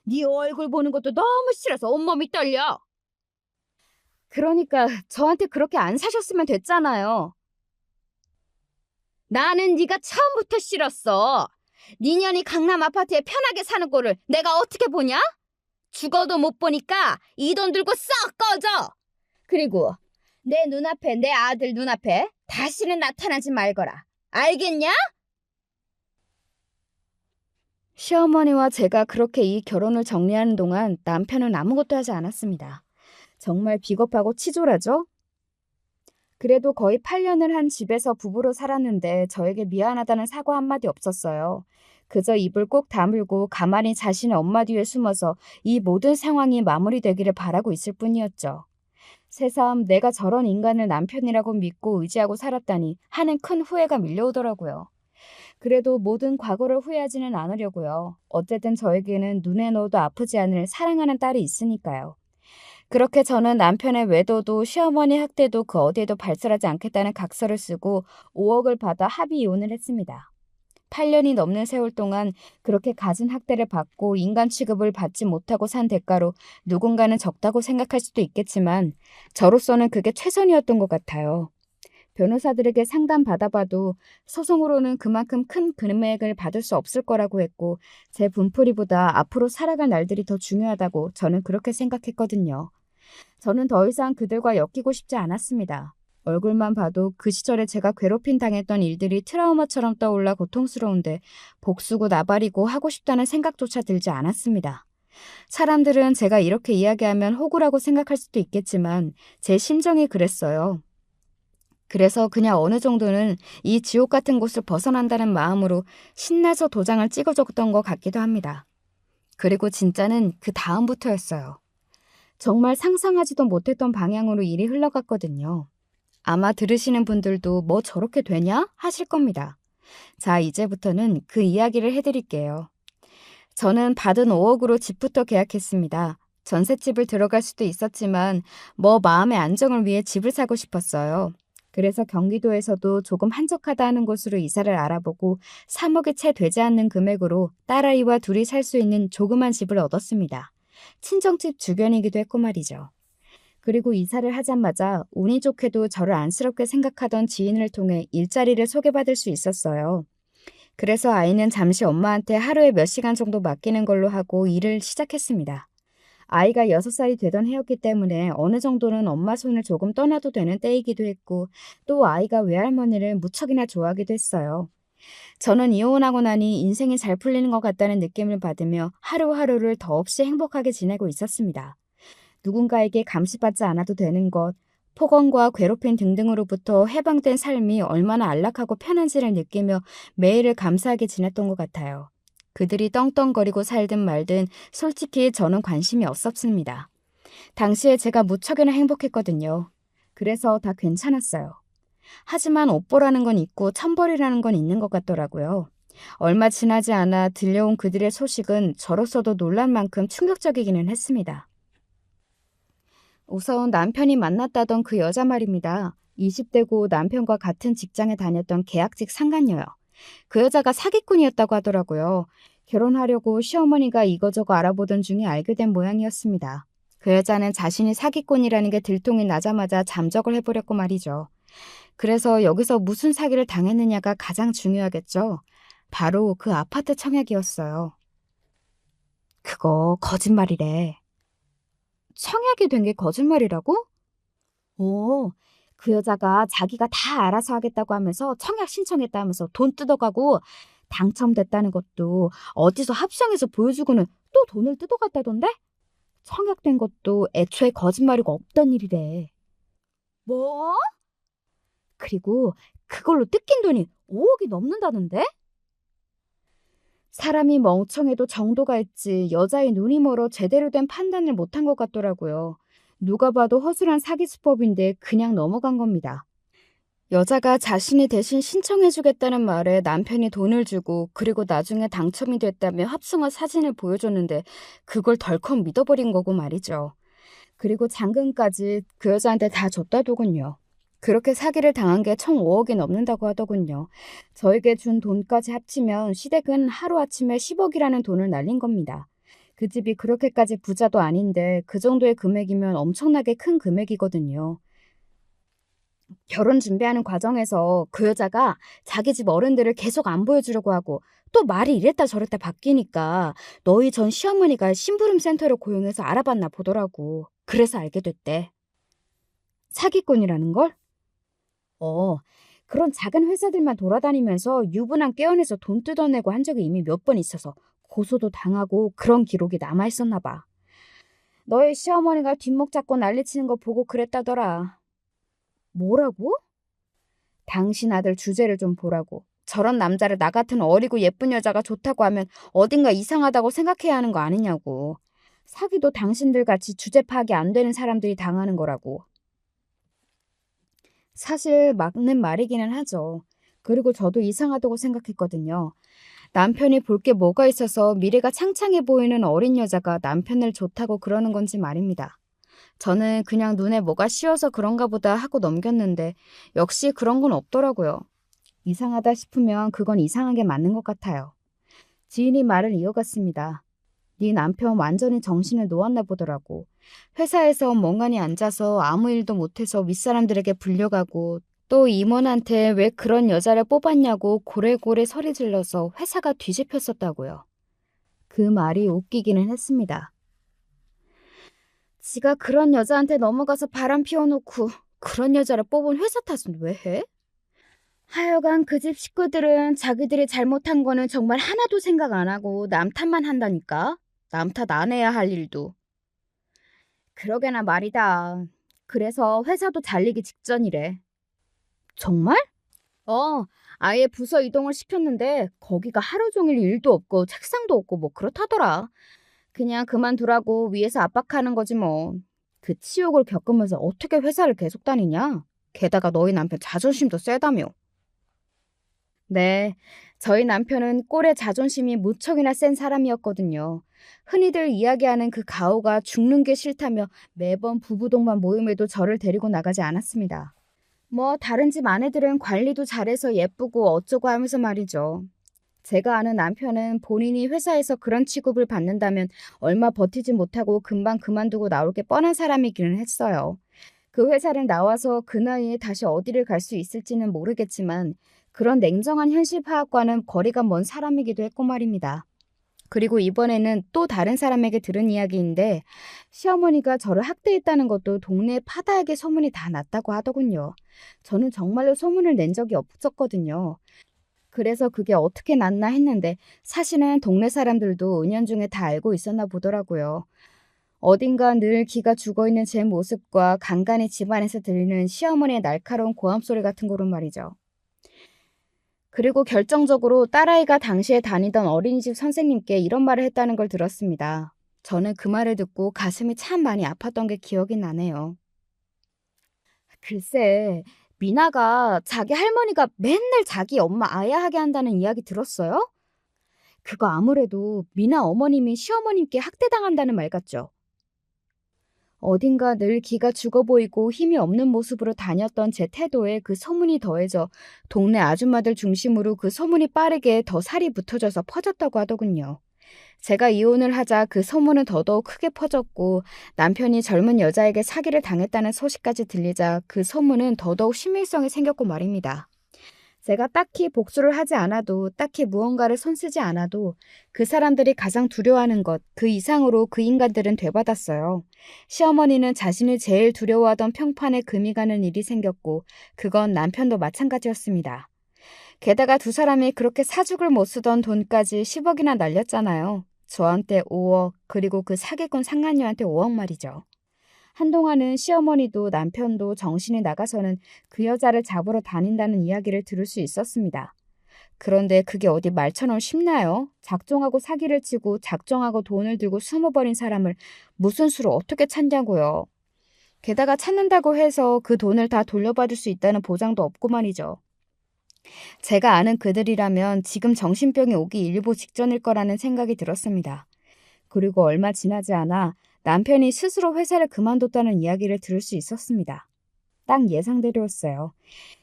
네 얼굴 보는 것도 너무 싫어서 온몸이 떨려. 그러니까 저한테 그렇게 안 사셨으면 됐잖아요. 나는 네가 처음부터 싫었어. 네 년이 강남 아파트에 편하게 사는 꼴을 내가 어떻게 보냐? 죽어도 못 보니까 이 돈 들고 썩 꺼져. 그리고 내 눈앞에, 내 아들 눈앞에 다시는 나타나지 말거라. 알겠냐? 시어머니와 제가 그렇게 이 결혼을 정리하는 동안 남편은 아무것도 하지 않았습니다. 정말 비겁하고 치졸하죠? 그래도 거의 8년을 한 집에서 부부로 살았는데 저에게 미안하다는 사과 한마디 없었어요. 그저 입을 꼭 다물고 가만히 자신의 엄마 뒤에 숨어서 이 모든 상황이 마무리되기를 바라고 있을 뿐이었죠. 새삼 내가 저런 인간을 남편이라고 믿고 의지하고 살았다니 하는 큰 후회가 밀려오더라고요. 그래도 모든 과거를 후회하지는 않으려고요. 어쨌든 저에게는 눈에 넣어도 아프지 않을 사랑하는 딸이 있으니까요. 그렇게 저는 남편의 외도도 시어머니 학대도 그 어디에도 발설하지 않겠다는 각서를 쓰고 5억을 받아 합의 이혼을 했습니다. 8년이 넘는 세월 동안 그렇게 갖은 학대를 받고 인간 취급을 받지 못하고 산 대가로 누군가는 적다고 생각할 수도 있겠지만 저로서는 그게 최선이었던 것 같아요. 변호사들에게 상담 받아봐도 소송으로는 그만큼 큰 금액을 받을 수 없을 거라고 했고 제 분풀이보다 앞으로 살아갈 날들이 더 중요하다고 저는 그렇게 생각했거든요. 저는 더 이상 그들과 엮이고 싶지 않았습니다. 얼굴만 봐도 그 시절에 제가 괴롭힘 당했던 일들이 트라우마처럼 떠올라 고통스러운데 복수고 나발이고 하고 싶다는 생각조차 들지 않았습니다. 사람들은 제가 이렇게 이야기하면 호구라고 생각할 수도 있겠지만 제 심정이 그랬어요. 그래서 그냥 어느 정도는 이 지옥 같은 곳을 벗어난다는 마음으로 신나서 도장을 찍어줬던 것 같기도 합니다. 그리고 진짜는 그 다음부터였어요. 정말 상상하지도 못했던 방향으로 일이 흘러갔거든요. 아마 들으시는 분들도 뭐 저렇게 되냐? 하실 겁니다. 자, 이제부터는 그 이야기를 해드릴게요. 저는 받은 5억으로 집부터 계약했습니다. 전셋집을 들어갈 수도 있었지만 뭐 마음의 안정을 위해 집을 사고 싶었어요. 그래서 경기도에서도 조금 한적하다 는 곳으로 이사를 알아보고 3억이 채 되지 않는 금액으로 딸아이와 둘이 살 수 있는 조그만 집을 얻었습니다. 친정집 주변이기도 했고 말이죠. 그리고 이사를 하자마자 운이 좋게도 저를 안쓰럽게 생각하던 지인을 통해 일자리를 소개받을 수 있었어요. 그래서 아이는 잠시 엄마한테 하루에 몇 시간 정도 맡기는 걸로 하고 일을 시작했습니다. 아이가 6살이 되던 해였기 때문에 어느 정도는 엄마 손을 조금 떠나도 되는 때이기도 했고 또 아이가 외할머니를 무척이나 좋아하기도 했어요. 저는 이혼하고 나니 인생이 잘 풀리는 것 같다는 느낌을 받으며 하루하루를 더없이 행복하게 지내고 있었습니다. 누군가에게 감시받지 않아도 되는 것, 폭언과 괴롭힘 등등으로부터 해방된 삶이 얼마나 안락하고 편한지를 느끼며 매일을 감사하게 지냈던 것 같아요. 그들이 떵떵거리고 살든 말든 솔직히 저는 관심이 없었습니다. 당시에 제가 무척이나 행복했거든요. 그래서 다 괜찮았어요. 하지만 옥보라는 건 있고 천벌이라는 건 있는 것 같더라고요. 얼마 지나지 않아 들려온 그들의 소식은 저로서도 놀랄 만큼 충격적이기는 했습니다. 우선 남편이 만났다던 그 여자 말입니다. 20대고 남편과 같은 직장에 다녔던 계약직 상간녀요. 그 여자가 사기꾼이었다고 하더라고요. 결혼하려고 시어머니가 이거저거 알아보던 중에 알게 된 모양이었습니다. 그 여자는 자신이 사기꾼이라는 게 들통이 나자마자 잠적을 해버렸고 말이죠. 그래서 여기서 무슨 사기를 당했느냐가 가장 중요하겠죠. 바로 그 아파트 청약이었어요. 그거 거짓말이래. 청약이 된 게 거짓말이라고? 오, 그 여자가 자기가 다 알아서 하겠다고 하면서 청약 신청했다 하면서 돈 뜯어가고 당첨됐다는 것도 어디서 합성해서 보여주고는 또 돈을 뜯어갔다던데? 청약된 것도 애초에 거짓말이고 없던 일이래. 뭐? 그리고 그걸로 뜯긴 돈이 5억이 넘는다던데? 사람이 멍청해도 정도가 있지 여자의 눈이 멀어 제대로 된 판단을 못한 것 같더라고요. 누가 봐도 허술한 사기 수법인데 그냥 넘어간 겁니다. 여자가 자신이 대신 신청해주겠다는 말에 남편이 돈을 주고 그리고 나중에 당첨이 됐다며 합성한 사진을 보여줬는데 그걸 덜컥 믿어버린 거고 말이죠. 그리고 잔금까지 그 여자한테 다 줬다더군요. 그렇게 사기를 당한 게 총 5억이 넘는다고 하더군요. 저에게 준 돈까지 합치면 시댁은 하루아침에 10억이라는 돈을 날린 겁니다. 그 집이 그렇게까지 부자도 아닌데 그 정도의 금액이면 엄청나게 큰 금액이거든요. 결혼 준비하는 과정에서 그 여자가 자기 집 어른들을 계속 안 보여주려고 하고 또 말이 이랬다 저랬다 바뀌니까 너희 전 시어머니가 심부름 센터를 고용해서 알아봤나 보더라고. 그래서 알게 됐대. 사기꾼이라는 걸? 그런 작은 회사들만 돌아다니면서 유부남 깨어내서 돈 뜯어내고 한 적이 이미 몇 번 있어서 고소도 당하고 그런 기록이 남아있었나 봐. 너희 시어머니가 뒷목 잡고 난리치는 거 보고 그랬다더라. 뭐라고? 당신 아들 주제를 좀 보라고. 저런 남자를 나 같은 어리고 예쁜 여자가 좋다고 하면 어딘가 이상하다고 생각해야 하는 거 아니냐고. 사기도 당신들 같이 주제 파악이 안 되는 사람들이 당하는 거라고. 사실 맞는 말이기는 하죠. 그리고 저도 이상하다고 생각했거든요. 남편이 볼 게 뭐가 있어서 미래가 창창해 보이는 어린 여자가 남편을 좋다고 그러는 건지 말입니다. 저는 그냥 눈에 뭐가 씌어서 그런가 보다 하고 넘겼는데 역시 그런 건 없더라고요. 이상하다 싶으면 그건 이상하게 맞는 것 같아요. 지인이 말을 이어갔습니다. 네 남편 완전히 정신을 놓았나 보더라고. 회사에서 멍하니 앉아서 아무 일도 못해서 윗사람들에게 불려가고 또 임원한테 왜 그런 여자를 뽑았냐고 고래고래 소리 질러서 회사가 뒤집혔었다고요. 그 말이 웃기기는 했습니다. 지가 그런 여자한테 넘어가서 바람 피워놓고 그런 여자를 뽑은 회사 탓은 왜 해? 하여간 그 집 식구들은 자기들이 잘못한 거는 정말 하나도 생각 안 하고 남 탓만 한다니까. 남 탓 안 해야 할 일도. 그러게나 말이다. 그래서 회사도 잘리기 직전이래. 정말? 아예 부서 이동을 시켰는데 거기가 하루 종일 일도 없고 책상도 없고 뭐 그렇다더라. 그냥 그만두라고 위에서 압박하는 거지 뭐. 그 치욕을 겪으면서 어떻게 회사를 계속 다니냐? 게다가 너희 남편 자존심도 세다며. 네, 저희 남편은 꼴에 자존심이 무척이나 센 사람이었거든요. 흔히들 이야기하는 그 가오가 죽는 게 싫다며 매번 부부동반 모임에도 저를 데리고 나가지 않았습니다. 뭐 다른 집 아내들은 관리도 잘해서 예쁘고 어쩌고 하면서 말이죠. 제가 아는 남편은 본인이 회사에서 그런 취급을 받는다면 얼마 버티지 못하고 금방 그만두고 나올 게 뻔한 사람이기는 했어요. 그 회사를 나와서 그 나이에 다시 어디를 갈 수 있을지는 모르겠지만 그런 냉정한 현실 파악과는 거리가 먼 사람이기도 했고 말입니다. 그리고 이번에는 또 다른 사람에게 들은 이야기인데 시어머니가 저를 학대했다는 것도 동네 파다하게 소문이 다 났다고 하더군요. 저는 정말로 소문을 낸 적이 없었거든요. 그래서 그게 어떻게 났나 했는데 사실은 동네 사람들도 은연중에 다 알고 있었나 보더라고요. 어딘가 늘 기가 죽어있는 제 모습과 간간히 집안에서 들리는 시어머니의 날카로운 고함 소리 같은 거로 말이죠. 그리고 결정적으로 딸아이가 당시에 다니던 어린이집 선생님께 이런 말을 했다는 걸 들었습니다. 저는 그 말을 듣고 가슴이 참 많이 아팠던 게 기억이 나네요. 글쎄, 미나가 자기 할머니가 맨날 자기 엄마 아야하게 한다는 이야기 들었어요? 그거 아무래도 미나 어머님이 시어머님께 학대당한다는 말 같죠? 어딘가 늘 기가 죽어 보이고 힘이 없는 모습으로 다녔던 제 태도에 그 소문이 더해져 동네 아줌마들 중심으로 그 소문이 빠르게 더 살이 붙어져서 퍼졌다고 하더군요. 제가 이혼을 하자 그 소문은 더더욱 크게 퍼졌고 남편이 젊은 여자에게 사기를 당했다는 소식까지 들리자 그 소문은 더더욱 신빙성이 생겼고 말입니다. 제가 딱히 복수를 하지 않아도 딱히 무언가를 손쓰지 않아도 그 사람들이 가장 두려워하는 것, 그 이상으로 그 인간들은 되받았어요. 시어머니는 자신이 제일 두려워하던 평판에 금이 가는 일이 생겼고 그건 남편도 마찬가지였습니다. 게다가 두 사람이 그렇게 사죽을 못 쓰던 돈까지 10억이나 날렸잖아요. 저한테 5억, 그리고 그 사기꾼 상간녀한테 5억 말이죠. 한동안은 시어머니도 남편도 정신이 나가서는 그 여자를 잡으러 다닌다는 이야기를 들을 수 있었습니다. 그런데 그게 어디 말처럼 쉽나요? 작정하고 사기를 치고 작정하고 돈을 들고 숨어버린 사람을 무슨 수로 어떻게 찾냐고요. 게다가 찾는다고 해서 그 돈을 다 돌려받을 수 있다는 보장도 없고 말이죠. 제가 아는 그들이라면 지금 정신병이 오기 일보 직전일 거라는 생각이 들었습니다. 그리고 얼마 지나지 않아 남편이 스스로 회사를 그만뒀다는 이야기를 들을 수 있었습니다. 딱 예상대로였어요.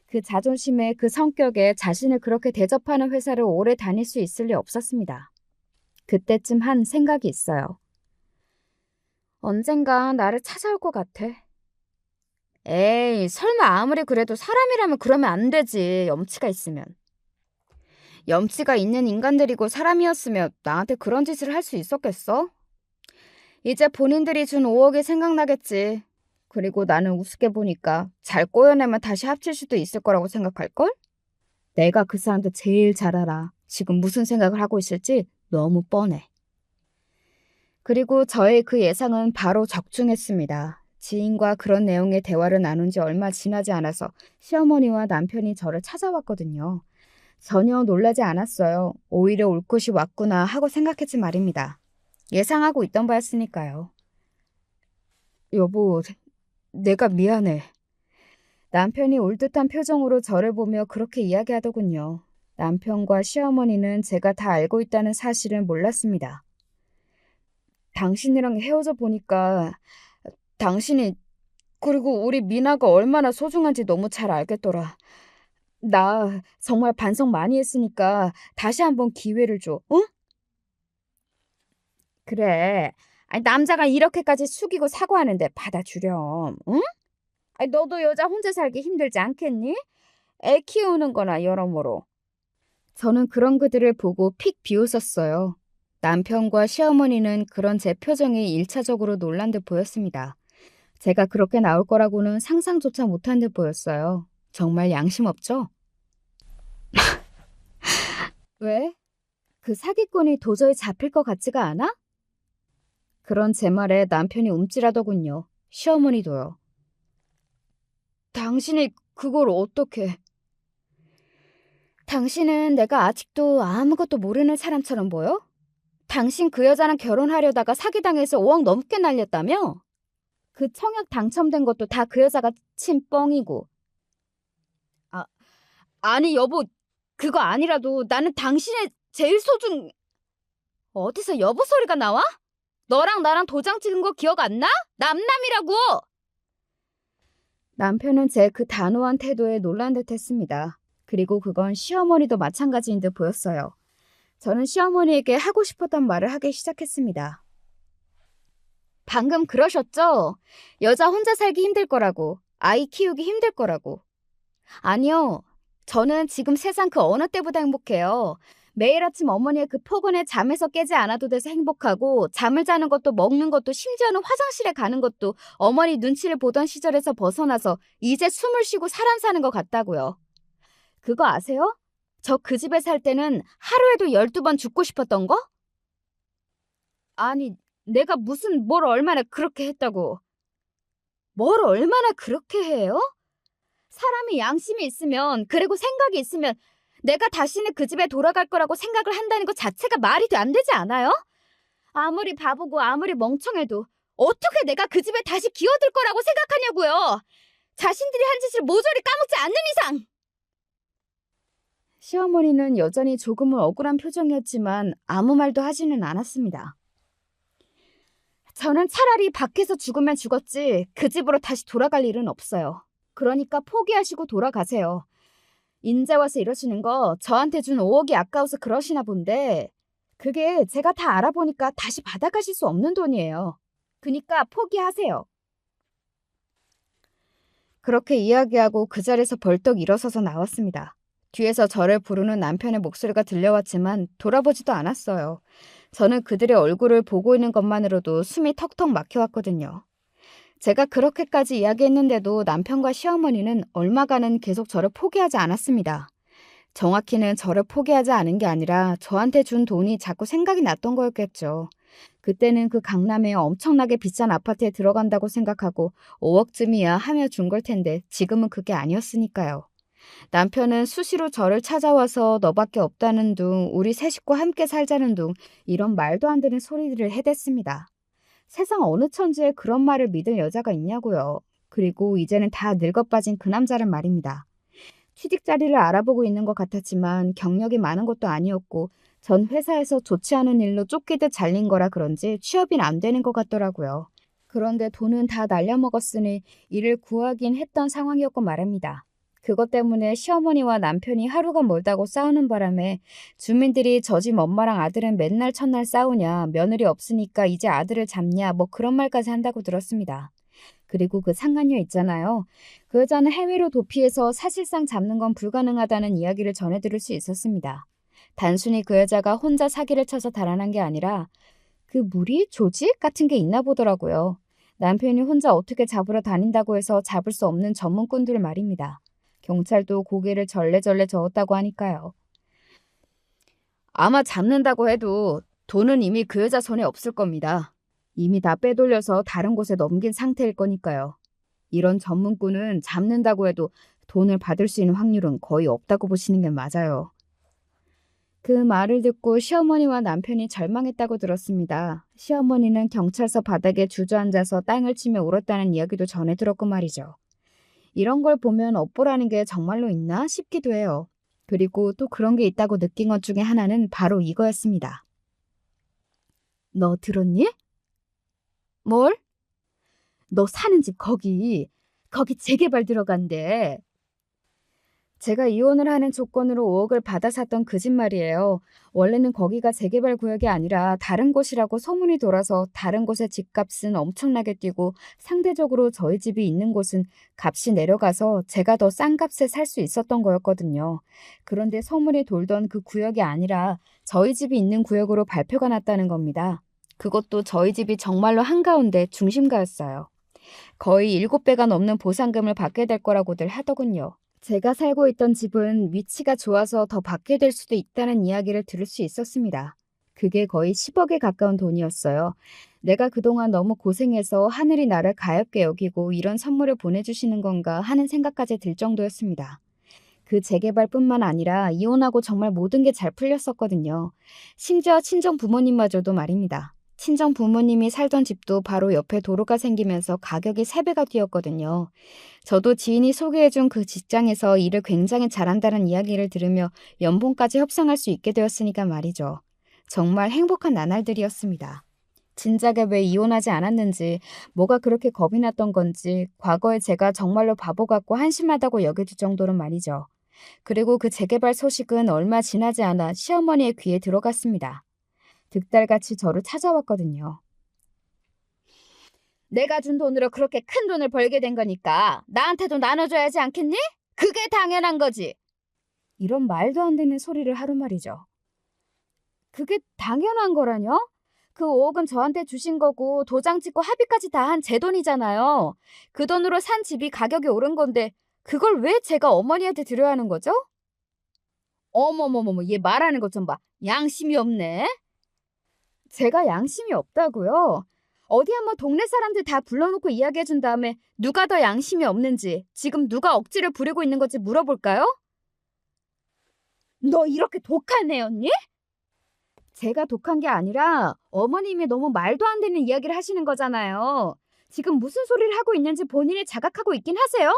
그 자존심에 그 성격에 자신을 그렇게 대접하는 회사를 오래 다닐 수 있을 리 없었습니다. 그때쯤 한 생각이 있어요. 언젠가 나를 찾아올 것 같아. 에이, 설마 아무리 그래도 사람이라면 그러면 안 되지, 염치가 있으면. 염치가 있는 인간들이고 사람이었으면 나한테 그런 짓을 할 수 있었겠어? 이제 본인들이 준 5억이 생각나겠지. 그리고 나는 우습게 보니까 잘 꼬여내면 다시 합칠 수도 있을 거라고 생각할걸? 내가 그 사람들 제일 잘 알아. 지금 무슨 생각을 하고 있을지 너무 뻔해. 그리고 저의 그 예상은 바로 적중했습니다. 지인과 그런 내용의 대화를 나눈 지 얼마 지나지 않아서 시어머니와 남편이 저를 찾아왔거든요. 전혀 놀라지 않았어요. 오히려 올 것이 왔구나 하고 생각했지 말입니다. 예상하고 있던 바였으니까요. 여보, 내가 미안해. 남편이 올 듯한 표정으로 저를 보며 그렇게 이야기하더군요. 남편과 시어머니는 제가 다 알고 있다는 사실은 몰랐습니다. 당신이랑 헤어져 보니까 당신이 그리고 우리 미나가 얼마나 소중한지 너무 잘 알겠더라. 나 정말 반성 많이 했으니까 다시 한번 기회를 줘. 응? 그래. 아니, 남자가 이렇게까지 숙이고 사과하는데 받아주렴. 응? 아니, 너도 여자 혼자 살기 힘들지 않겠니? 애 키우는 거나 여러모로. 저는 그런 그들을 보고 픽 비웃었어요. 남편과 시어머니는 그런 제 표정이 1차적으로 놀란 듯 보였습니다. 제가 그렇게 나올 거라고는 상상조차 못한 듯 보였어요. 정말 양심 없죠? 왜? 그 사기꾼이 도저히 잡힐 것 같지가 않아? 그런 제 말에 남편이 움찔하더군요. 시어머니도요. 당신이 그걸 어떻게... 당신은 내가 아직도 아무것도 모르는 사람처럼 보여? 당신 그 여자랑 결혼하려다가 사기당해서 5억 넘게 날렸다며? 그 청약 당첨된 것도 다 그 여자가 친 뻥이고. 아니 여보, 그거 아니라도 나는 당신의 제일 소중... 어디서 여보 소리가 나와? 너랑 나랑 도장 찍은 거 기억 안 나? 남남이라고! 남편은 제 그 단호한 태도에 놀란 듯 했습니다. 그리고 그건 시어머니도 마찬가지인 듯 보였어요. 저는 시어머니에게 하고 싶었던 말을 하기 시작했습니다. 방금 그러셨죠? 여자 혼자 살기 힘들 거라고, 아이 키우기 힘들 거라고. 아니요. 저는 지금 세상 그 어느 때보다 행복해요. 매일 아침 어머니의 그 포근에 잠에서 깨지 않아도 돼서 행복하고, 잠을 자는 것도 먹는 것도 심지어는 화장실에 가는 것도 어머니 눈치를 보던 시절에서 벗어나서 이제 숨을 쉬고 사람 사는 것 같다고요. 그거 아세요? 저 그 집에 살 때는 하루에도 12번 죽고 싶었던 거? 아니, 내가 뭘 얼마나 그렇게 했다고. 뭘 얼마나 그렇게 해요? 사람이 양심이 있으면, 그리고 생각이 있으면 내가 다시는 그 집에 돌아갈 거라고 생각을 한다는 것 자체가 말이 안 되지 않아요? 아무리 바보고 아무리 멍청해도 어떻게 내가 그 집에 다시 기어들 거라고 생각하냐고요. 자신들이 한 짓을 모조리 까먹지 않는 이상. 시어머니는 여전히 조금은 억울한 표정이었지만 아무 말도 하지는 않았습니다. 저는 차라리 밖에서 죽으면 죽었지 그 집으로 다시 돌아갈 일은 없어요. 그러니까 포기하시고 돌아가세요. 인제 와서 이러시는 거 저한테 준 5억이 아까워서 그러시나 본데, 그게 제가 다 알아보니까 다시 받아가실 수 없는 돈이에요. 그니까 포기하세요. 그렇게 이야기하고 그 자리에서 벌떡 일어서서 나왔습니다. 뒤에서 저를 부르는 남편의 목소리가 들려왔지만 돌아보지도 않았어요. 저는 그들의 얼굴을 보고 있는 것만으로도 숨이 턱턱 막혀왔거든요. 제가 그렇게까지 이야기했는데도 남편과 시어머니는 얼마간은 계속 저를 포기하지 않았습니다. 정확히는 저를 포기하지 않은 게 아니라 저한테 준 돈이 자꾸 생각이 났던 거였겠죠. 그때는 그 강남에 엄청나게 비싼 아파트에 들어간다고 생각하고 5억쯤이야 하며 준 걸 텐데 지금은 그게 아니었으니까요. 남편은 수시로 저를 찾아와서 너밖에 없다는 둥, 우리 세 식구 함께 살자는 둥, 이런 말도 안 되는 소리들을 해댔습니다. 세상 어느 천지에 그런 말을 믿을 여자가 있냐고요. 그리고 이제는 다 늙어빠진 그 남자란 말입니다. 취직 자리를 알아보고 있는 것 같았지만 경력이 많은 것도 아니었고 전 회사에서 좋지 않은 일로 쫓기듯 잘린 거라 그런지 취업이 안 되는 것 같더라고요. 그런데 돈은 다 날려먹었으니 일을 구하긴 했던 상황이었고 말입니다. 그것 때문에 시어머니와 남편이 하루가 멀다고 싸우는 바람에 주민들이 저 집 엄마랑 아들은 맨날 첫날 싸우냐, 며느리 없으니까 이제 아들을 잡냐, 뭐 그런 말까지 한다고 들었습니다. 그리고 그 상간녀 있잖아요. 그 여자는 해외로 도피해서 사실상 잡는 건 불가능하다는 이야기를 전해들을 수 있었습니다. 단순히 그 여자가 혼자 사기를 쳐서 달아난 게 아니라 그 무리, 조직 같은 게 있나 보더라고요. 남편이 혼자 어떻게 잡으러 다닌다고 해서 잡을 수 없는 전문꾼들 말입니다. 경찰도 고개를 절레절레 저었다고 하니까요. 아마 잡는다고 해도 돈은 이미 그 여자 손에 없을 겁니다. 이미 다 빼돌려서 다른 곳에 넘긴 상태일 거니까요. 이런 전문꾼은 잡는다고 해도 돈을 받을 수 있는 확률은 거의 없다고 보시는 게 맞아요. 그 말을 듣고 시어머니와 남편이 절망했다고 들었습니다. 시어머니는 경찰서 바닥에 주저앉아서 땅을 치며 울었다는 이야기도 전해 들었고 말이죠. 이런 걸 보면 업보라는 게 정말로 있나 싶기도 해요. 그리고 또 그런 게 있다고 느낀 것 중에 하나는 바로 이거였습니다. 너 들었니? 뭘? 너 사는 집 거기 재개발 들어간대. 제가 이혼을 하는 조건으로 5억을 받아 샀던 그 집 말이에요. 원래는 거기가 재개발 구역이 아니라 다른 곳이라고 소문이 돌아서 다른 곳의 집값은 엄청나게 뛰고 상대적으로 저희 집이 있는 곳은 값이 내려가서 제가 더 싼 값에 살 수 있었던 거였거든요. 그런데 소문이 돌던 그 구역이 아니라 저희 집이 있는 구역으로 발표가 났다는 겁니다. 그것도 저희 집이 정말로 한가운데 중심가였어요. 거의 7배가 넘는 보상금을 받게 될 거라고들 하더군요. 제가 살고 있던 집은 위치가 좋아서 더 받게 될 수도 있다는 이야기를 들을 수 있었습니다. 그게 거의 10억에 가까운 돈이었어요. 내가 그동안 너무 고생해서 하늘이 나를 가엾게 여기고 이런 선물을 보내주시는 건가 하는 생각까지 들 정도였습니다. 그 재개발뿐만 아니라 이혼하고 정말 모든 게 잘 풀렸었거든요. 심지어 친정 부모님마저도 말입니다. 친정 부모님이 살던 집도 바로 옆에 도로가 생기면서 가격이 3배가 뛰었거든요. 저도 지인이 소개해준 그 직장에서 일을 굉장히 잘한다는 이야기를 들으며 연봉까지 협상할 수 있게 되었으니까 말이죠. 정말 행복한 나날들이었습니다. 진작에 왜 이혼하지 않았는지, 뭐가 그렇게 겁이 났던 건지, 과거에 제가 정말로 바보 같고 한심하다고 여겨질 정도로 말이죠. 그리고 그 재개발 소식은 얼마 지나지 않아 시어머니의 귀에 들어갔습니다. 득달같이 저를 찾아왔거든요. 내가 준 돈으로 그렇게 큰 돈을 벌게 된 거니까 나한테도 나눠줘야지 않겠니? 그게 당연한 거지. 이런 말도 안 되는 소리를 하루 말이죠. 그게 당연한 거라뇨? 그 5억은 저한테 주신 거고 도장 찍고 합의까지 다 한 제 돈이잖아요. 그 돈으로 산 집이 가격이 오른 건데 그걸 왜 제가 어머니한테 드려야 하는 거죠? 어머머머머, 얘 말하는 것 좀 봐. 양심이 없네. 제가 양심이 없다고요? 어디 한번 동네 사람들 다 불러놓고 이야기해 준 다음에 누가 더 양심이 없는지, 지금 누가 억지를 부리고 있는 건지 물어볼까요? 너 이렇게 독한 애였니? 제가 독한 게 아니라 어머님이 너무 말도 안 되는 이야기를 하시는 거잖아요. 지금 무슨 소리를 하고 있는지 본인이 자각하고 있긴 하세요?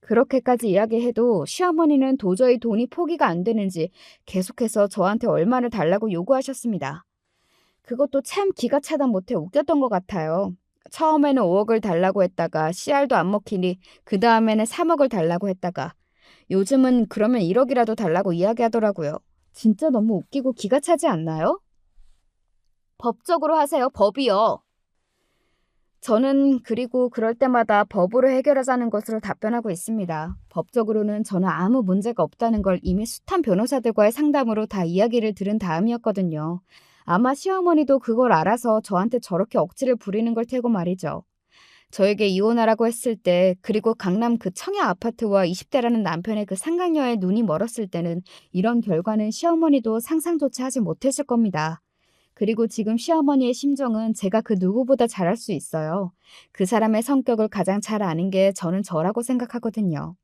그렇게까지 이야기해도 시어머니는 도저히 돈이 포기가 안 되는지 계속해서 저한테 얼마를 달라고 요구하셨습니다. 그것도 참 기가 차다 못해 웃겼던 것 같아요. 처음에는 5억을 달라고 했다가 씨알도 안 먹히니 그 다음에는 3억을 달라고 했다가 요즘은 그러면 1억이라도 달라고 이야기하더라고요. 진짜 너무 웃기고 기가 차지 않나요? 법적으로 하세요, 법이요. 저는 그리고 그럴 때마다 법으로 해결하자는 것으로 답변하고 있습니다. 법적으로는 저는 아무 문제가 없다는 걸 이미 숱한 변호사들과의 상담으로 다 이야기를 들은 다음이었거든요. 아마 시어머니도 그걸 알아서 저한테 저렇게 억지를 부리는 걸 테고 말이죠. 저에게 이혼하라고 했을 때, 그리고 강남 그 청약 아파트와 20대라는 남편의 그 상간녀의 눈이 멀었을 때는 이런 결과는 시어머니도 상상조차 하지 못했을 겁니다. 그리고 지금 시어머니의 심정은 제가 그 누구보다 잘 알 수 있어요. 그 사람의 성격을 가장 잘 아는 게 저는 저라고 생각하거든요.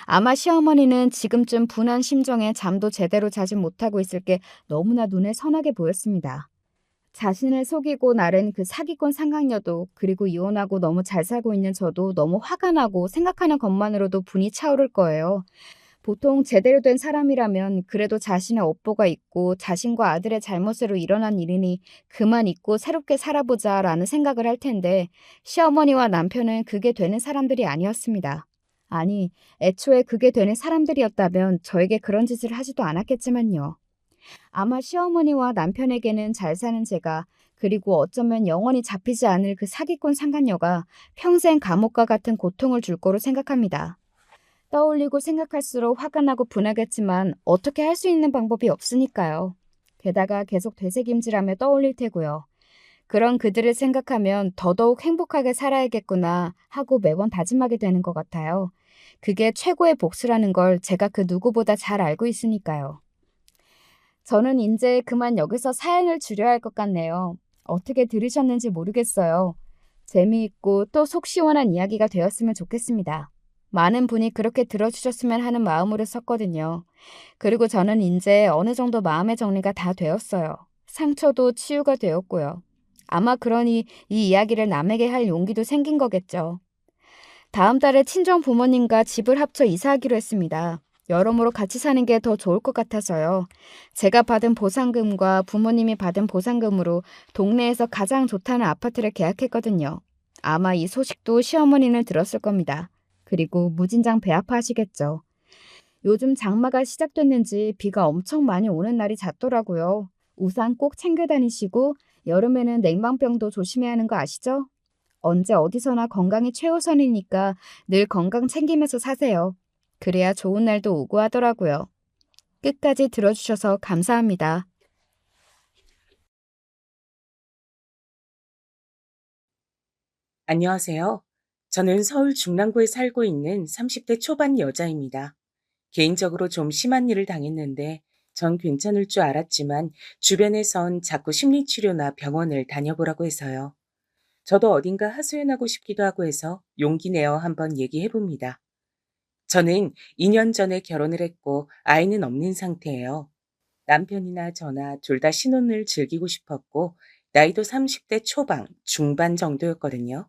아마 시어머니는 지금쯤 분한 심정에 잠도 제대로 자지 못하고 있을 게 너무나 눈에 선하게 보였습니다. 자신을 속이고 나른 그 사기꾼 상간녀도, 그리고 이혼하고 너무 잘 살고 있는 저도 너무 화가 나고 생각하는 것만으로도 분이 차오를 거예요. 보통 제대로 된 사람이라면 그래도 자신의 업보가 있고 자신과 아들의 잘못으로 일어난 일이니 그만 잊고 새롭게 살아보자라는 생각을 할 텐데, 시어머니와 남편은 그게 되는 사람들이 아니었습니다. 아니, 애초에 그게 되는 사람들이었다면 저에게 그런 짓을 하지도 않았겠지만요. 아마 시어머니와 남편에게는 잘 사는 제가, 그리고 어쩌면 영원히 잡히지 않을 그 사기꾼 상간녀가 평생 감옥과 같은 고통을 줄 거로 생각합니다. 떠올리고 생각할수록 화가 나고 분하겠지만 어떻게 할 수 있는 방법이 없으니까요. 게다가 계속 되새김질하며 떠올릴 테고요. 그런 그들을 생각하면 더더욱 행복하게 살아야겠구나 하고 매번 다짐하게 되는 것 같아요. 그게 최고의 복수라는 걸 제가 그 누구보다 잘 알고 있으니까요. 저는 이제 그만 여기서 사연을 줄여야 할 것 같네요. 어떻게 들으셨는지 모르겠어요. 재미있고 또 속 시원한 이야기가 되었으면 좋겠습니다. 많은 분이 그렇게 들어주셨으면 하는 마음으로 썼거든요. 그리고 저는 이제 어느 정도 마음의 정리가 다 되었어요. 상처도 치유가 되었고요. 아마 그러니 이 이야기를 남에게 할 용기도 생긴 거겠죠. 다음 달에 친정 부모님과 집을 합쳐 이사하기로 했습니다. 여러모로 같이 사는 게 더 좋을 것 같아서요. 제가 받은 보상금과 부모님이 받은 보상금으로 동네에서 가장 좋다는 아파트를 계약했거든요. 아마 이 소식도 시어머니는 들었을 겁니다. 그리고 무진장 배 아파하시겠죠. 요즘 장마가 시작됐는지 비가 엄청 많이 오는 날이 잦더라고요. 우산 꼭 챙겨 다니시고 여름에는 냉방병도 조심해야 하는 거 아시죠? 언제 어디서나 건강이 최우선이니까 늘 건강 챙기면서 사세요. 그래야 좋은 날도 오고 하더라고요. 끝까지 들어주셔서 감사합니다. 안녕하세요. 저는 서울 중랑구에 살고 있는 30대 초반 여자입니다. 개인적으로 좀 심한 일을 당했는데 전 괜찮을 줄 알았지만 주변에선 자꾸 심리치료나 병원을 다녀보라고 해서요. 저도 어딘가 하소연하고 싶기도 하고 해서 용기 내어 한번 얘기해 봅니다. 저는 2년 전에 결혼을 했고 아이는 없는 상태예요. 남편이나 저나 둘 다 신혼을 즐기고 싶었고 나이도 30대 초반, 중반 정도였거든요.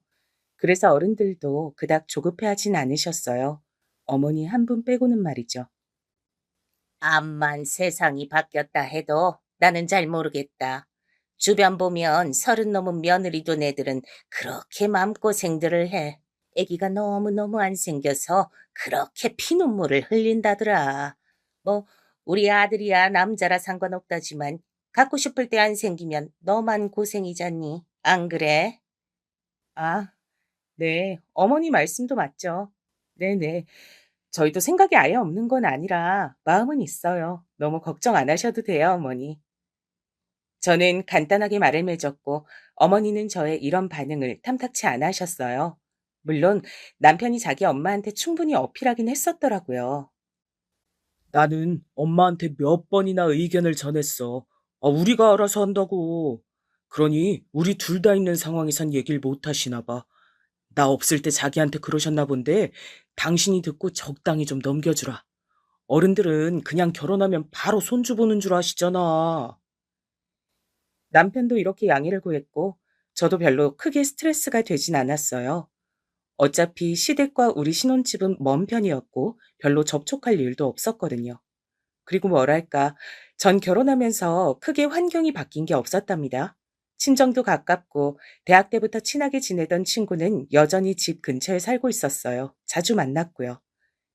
그래서 어른들도 그닥 조급해하진 않으셨어요. 어머니 한 분 빼고는 말이죠. 암만 세상이 바뀌었다 해도 나는 잘 모르겠다. 주변 보면 30 넘은 며느리 둔 애들은 그렇게 마음고생들을 해. 애기가 너무너무 안 생겨서 그렇게 피눈물을 흘린다더라. 뭐 우리 아들이야 남자라 상관없다지만 갖고 싶을 때 안 생기면 너만 고생이잖니. 안 그래? 아, 네. 어머니 말씀도 맞죠. 네네. 저희도 생각이 아예 없는 건 아니라 마음은 있어요. 너무 걱정 안 하셔도 돼요, 어머니. 저는 간단하게 말을 맺었고 어머니는 저의 이런 반응을 탐탁치 않아 하셨어요. 물론 남편이 자기 엄마한테 충분히 어필하긴 했었더라고요. 나는 엄마한테 몇 번이나 의견을 전했어. 우리가 알아서 한다고. 그러니 우리 둘 다 있는 상황에선 얘기를 못 하시나 봐. 나 없을 때 자기한테 그러셨나 본데 당신이 듣고 적당히 좀 넘겨주라. 어른들은 그냥 결혼하면 바로 손주 보는 줄 아시잖아. 남편도 이렇게 양해를 구했고 저도 별로 크게 스트레스가 되진 않았어요. 어차피 시댁과 우리 신혼집은 먼 편이었고 별로 접촉할 일도 없었거든요. 그리고 뭐랄까, 전 결혼하면서 크게 환경이 바뀐 게 없었답니다. 친정도 가깝고 대학 때부터 친하게 지내던 친구는 여전히 집 근처에 살고 있었어요. 자주 만났고요.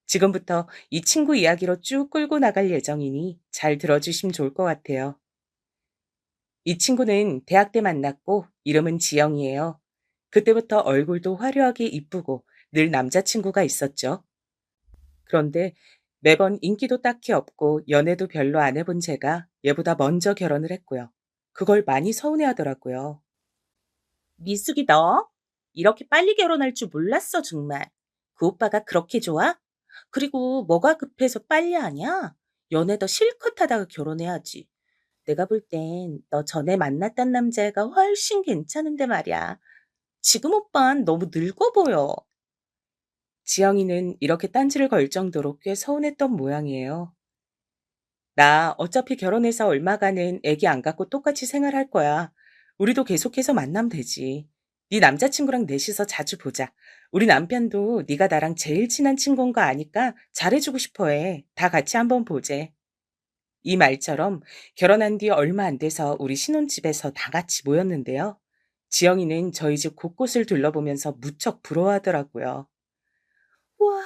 지금부터 이 친구 이야기로 쭉 끌고 나갈 예정이니 잘 들어주시면 좋을 것 같아요. 이 친구는 대학 때 만났고 이름은 지영이에요. 그때부터 얼굴도 화려하게 이쁘고 늘 남자친구가 있었죠. 그런데 매번 인기도 딱히 없고 연애도 별로 안 해본 제가 얘보다 먼저 결혼을 했고요. 그걸 많이 서운해하더라고요. 미숙이 너? 이렇게 빨리 결혼할 줄 몰랐어, 정말. 그 오빠가 그렇게 좋아? 그리고 뭐가 급해서 빨리 하냐? 연애도 실컷 하다가 결혼해야지. 내가 볼 땐 너 전에 만났던 남자애가 훨씬 괜찮은데 말이야. 지금 오빤 너무 늙어 보여. 지영이는 이렇게 딴지를 걸 정도로 꽤 서운했던 모양이에요. 나 어차피 결혼해서 얼마간은 애기 안 갖고 똑같이 생활할 거야. 우리도 계속해서 만나면 되지. 네 남자친구랑 넷이서 자주 보자. 우리 남편도 네가 나랑 제일 친한 친구인 거 아니까 잘해주고 싶어 해. 다 같이 한번 보재. 이 말처럼 결혼한 뒤 얼마 안 돼서 우리 신혼집에서 다 같이 모였는데요. 지영이는 저희 집 곳곳을 둘러보면서 무척 부러워하더라고요. 우와,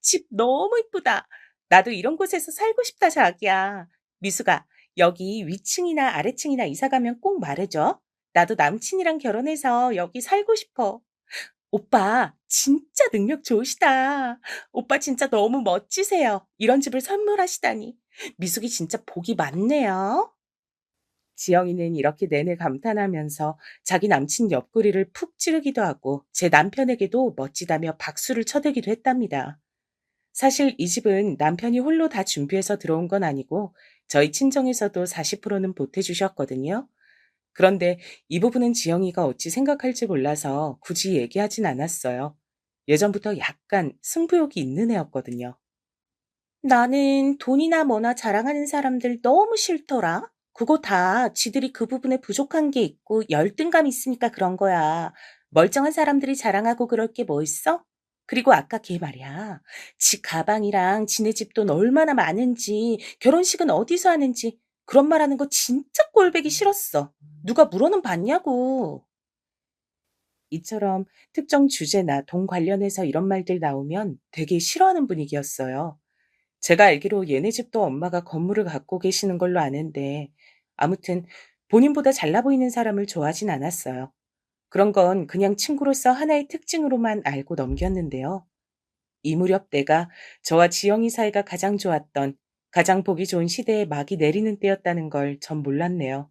집 너무 이쁘다. 나도 이런 곳에서 살고 싶다, 자기야. 미수가, 여기 위층이나 아래층이나 이사 가면 꼭 말해줘. 나도 남친이랑 결혼해서 여기 살고 싶어. 오빠, 진짜 능력 좋으시다. 오빠 진짜 너무 멋지세요. 이런 집을 선물하시다니. 미숙이 진짜 복이 많네요. 지영이는 이렇게 내내 감탄하면서 자기 남친 옆구리를 푹 찌르기도 하고 제 남편에게도 멋지다며 박수를 쳐대기도 했답니다. 사실 이 집은 남편이 홀로 다 준비해서 들어온 건 아니고 저희 친정에서도 40%는 보태주셨거든요. 그런데 이 부분은 지영이가 어찌 생각할지 몰라서 굳이 얘기하진 않았어요. 예전부터 약간 승부욕이 있는 애였거든요. 나는 돈이나 뭐나 자랑하는 사람들 너무 싫더라. 그거 다 지들이 그 부분에 부족한 게 있고 열등감 있으니까 그런 거야. 멀쩡한 사람들이 자랑하고 그럴 게 뭐 있어? 그리고 아까 걔 말이야. 지 가방이랑 지네 집 돈 얼마나 많은지, 결혼식은 어디서 하는지 그런 말 하는 거 진짜 꼴보기 싫었어. 누가 물어는 봤냐고. 이처럼 특정 주제나 돈 관련해서 이런 말들 나오면 되게 싫어하는 분위기였어요. 제가 알기로 얘네 집도 엄마가 건물을 갖고 계시는 걸로 아는데 아무튼 본인보다 잘나 보이는 사람을 좋아하진 않았어요. 그런 건 그냥 친구로서 하나의 특징으로만 알고 넘겼는데요. 이 무렵 때가 저와 지영이 사이가 가장 좋았던 가장 보기 좋은 시대에 막이 내리는 때였다는 걸 전 몰랐네요.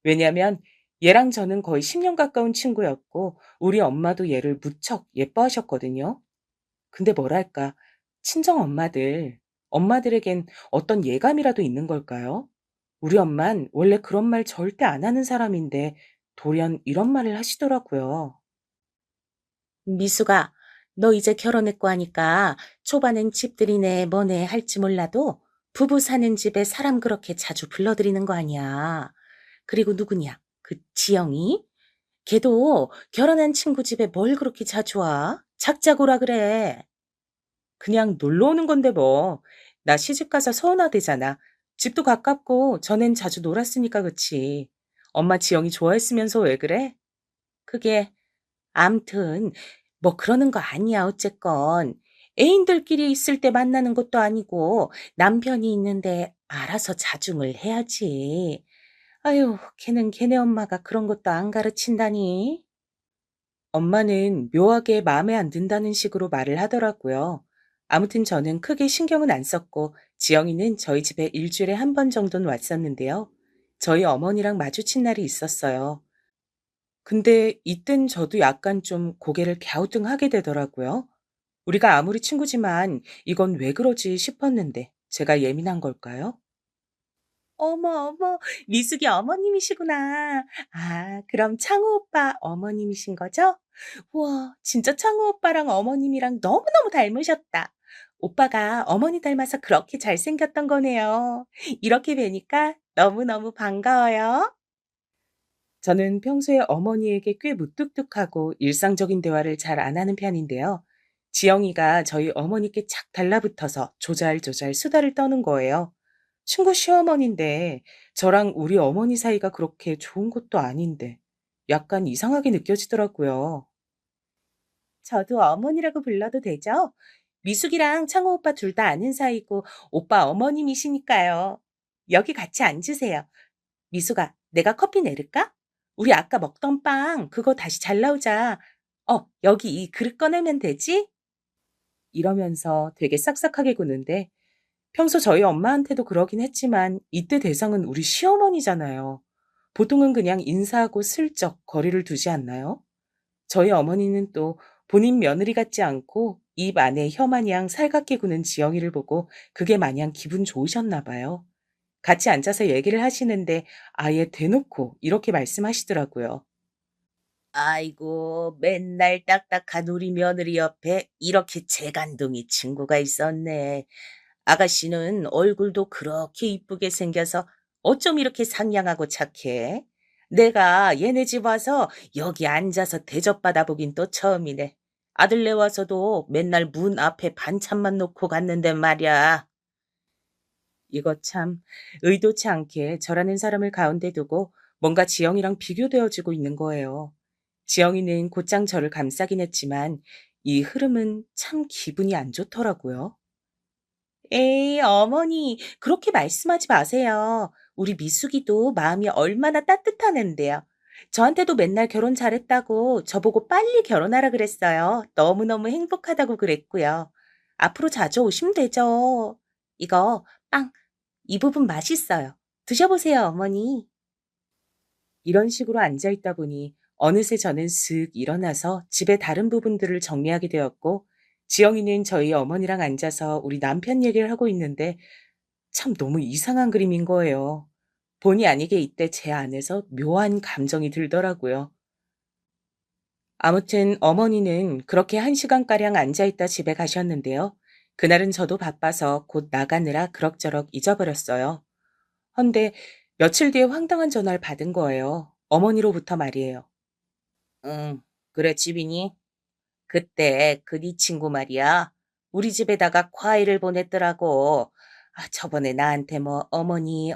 왜냐하면 얘랑 저는 거의 10년 가까운 친구였고 우리 엄마도 얘를 무척 예뻐하셨거든요. 근데 뭐랄까, 친정 엄마들에겐 어떤 예감이라도 있는 걸까요? 우리 엄만 원래 그런 말 절대 안 하는 사람인데 돌연 이런 말을 하시더라고요. 미수가, 너 이제 결혼했고 하니까 초반엔 집들이네 뭐네 할지 몰라도 부부 사는 집에 사람 그렇게 자주 불러들이는 거 아니야. 그리고 누구냐? 그 지영이? 걔도 결혼한 친구 집에 뭘 그렇게 자주 와? 작자고라 그래. 그냥 놀러 오는 건데 뭐. 나 시집 가서 서운하대잖아. 집도 가깝고 전엔 자주 놀았으니까 그치. 엄마 지영이 좋아했으면서 왜 그래? 그게 암튼 뭐 그러는 거 아니야 어쨌건. 애인들끼리 있을 때 만나는 것도 아니고 남편이 있는데 알아서 자중을 해야지. 아유, 걔는 걔네 엄마가 그런 것도 안 가르친다니. 엄마는 묘하게 마음에 안 든다는 식으로 말을 하더라고요. 아무튼 저는 크게 신경은 안 썼고 지영이는 저희 집에 일주일에 한 번 정도는 왔었는데요. 저희 어머니랑 마주친 날이 있었어요. 근데 이땐 저도 약간 좀 고개를 갸우뚱하게 되더라고요. 우리가 아무리 친구지만 이건 왜 그러지 싶었는데 제가 예민한 걸까요? 어머, 어머, 미숙이 어머님이시구나. 아, 그럼 창호 오빠 어머님이신 거죠? 우와, 진짜 창호 오빠랑 어머님이랑 너무너무 닮으셨다. 오빠가 어머니 닮아서 그렇게 잘생겼던 거네요. 이렇게 뵈니까 너무너무 반가워요. 저는 평소에 어머니에게 꽤 무뚝뚝하고 일상적인 대화를 잘 안 하는 편인데요. 지영이가 저희 어머니께 착 달라붙어서 조잘조잘 수다를 떠는 거예요. 친구 시어머니인데 저랑 우리 어머니 사이가 그렇게 좋은 것도 아닌데 약간 이상하게 느껴지더라고요. 저도 어머니라고 불러도 되죠? 미숙이랑 창호 오빠 둘 다 아는 사이고 오빠 어머님이시니까요. 여기 같이 앉으세요. 미숙아, 내가 커피 내릴까? 우리 아까 먹던 빵 그거 다시 잘 나오자. 여기 이 그릇 꺼내면 되지? 이러면서 되게 싹싹하게 구는데 평소 저희 엄마한테도 그러긴 했지만 이때 대상은 우리 시어머니잖아요. 보통은 그냥 인사하고 슬쩍 거리를 두지 않나요? 저희 어머니는 또 본인 며느리 같지 않고 입 안에 혀 마냥 살갑게 구는 지영이를 보고 그게 마냥 기분 좋으셨나 봐요. 같이 앉아서 얘기를 하시는데 아예 대놓고 이렇게 말씀하시더라고요. 아이고, 맨날 딱딱한 우리 며느리 옆에 이렇게 재간둥이 친구가 있었네. 아가씨는 얼굴도 그렇게 이쁘게 생겨서 어쩜 이렇게 상냥하고 착해? 내가 얘네 집 와서 여기 앉아서 대접받아 보긴 또 처음이네. 아들네 와서도 맨날 문 앞에 반찬만 놓고 갔는데 말이야. 이거 참 의도치 않게 저라는 사람을 가운데 두고 뭔가 지영이랑 비교되어지고 있는 거예요. 지영이는 곧장 저를 감싸긴 했지만 이 흐름은 참 기분이 안 좋더라고요. 에이, 어머니, 그렇게 말씀하지 마세요. 우리 미숙이도 마음이 얼마나 따뜻한 앤데요. 저한테도 맨날 결혼 잘했다고 저보고 빨리 결혼하라 그랬어요. 너무너무 행복하다고 그랬고요. 앞으로 자주 오시면 되죠. 이거 빵, 이 부분 맛있어요. 드셔보세요, 어머니. 이런 식으로 앉아 있다 보니 어느새 저는 슥 일어나서 집의 다른 부분들을 정리하게 되었고, 지영이는 저희 어머니랑 앉아서 우리 남편 얘기를 하고 있는데 참 너무 이상한 그림인 거예요. 본의 아니게 이때 제 안에서 묘한 감정이 들더라고요. 아무튼 어머니는 그렇게 1시간가량 앉아있다 집에 가셨는데요. 그날은 저도 바빠서 곧 나가느라 그럭저럭 잊어버렸어요. 헌데 며칠 뒤에 황당한 전화를 받은 거예요. 어머니로부터 말이에요. 응, 그래, 집이니? 그때 그 네 친구 말이야. 우리 집에다가 과일을 보냈더라고. 아, 저번에 나한테 뭐 어머니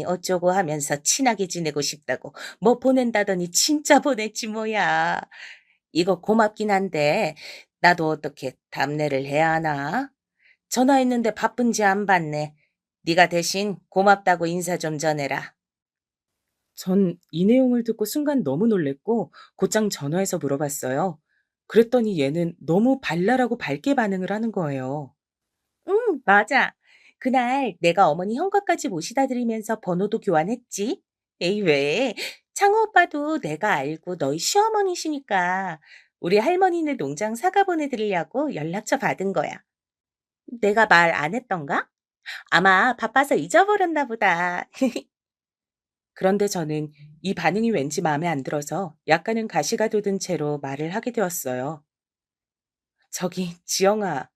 어쩌고 하면서 친하게 지내고 싶다고 뭐 보낸다더니 진짜 보냈지 뭐야. 이거 고맙긴 한데 나도 어떻게 답례를 해야 하나? 전화했는데 바쁜지 안 받네. 네가 대신 고맙다고 인사 좀 전해라. 전 이 내용을 듣고 순간 너무 놀랬고 곧장 전화해서 물어봤어요. 그랬더니 얘는 너무 발랄하고 밝게 반응을 하는 거예요. 응, 맞아. 그날 내가 어머니 형과까지 모시다 드리면서 번호도 교환했지. 에이, 왜? 창호 오빠도 내가 알고 너희 시어머니시니까 우리 할머니네 농장 사과 보내드리려고 연락처 받은 거야. 내가 말 안 했던가? 아마 바빠서 잊어버렸나 보다. 그런데 저는 이 반응이 왠지 마음에 안 들어서 약간은 가시가 돋은 채로 말을 하게 되었어요. 저기, 지영아.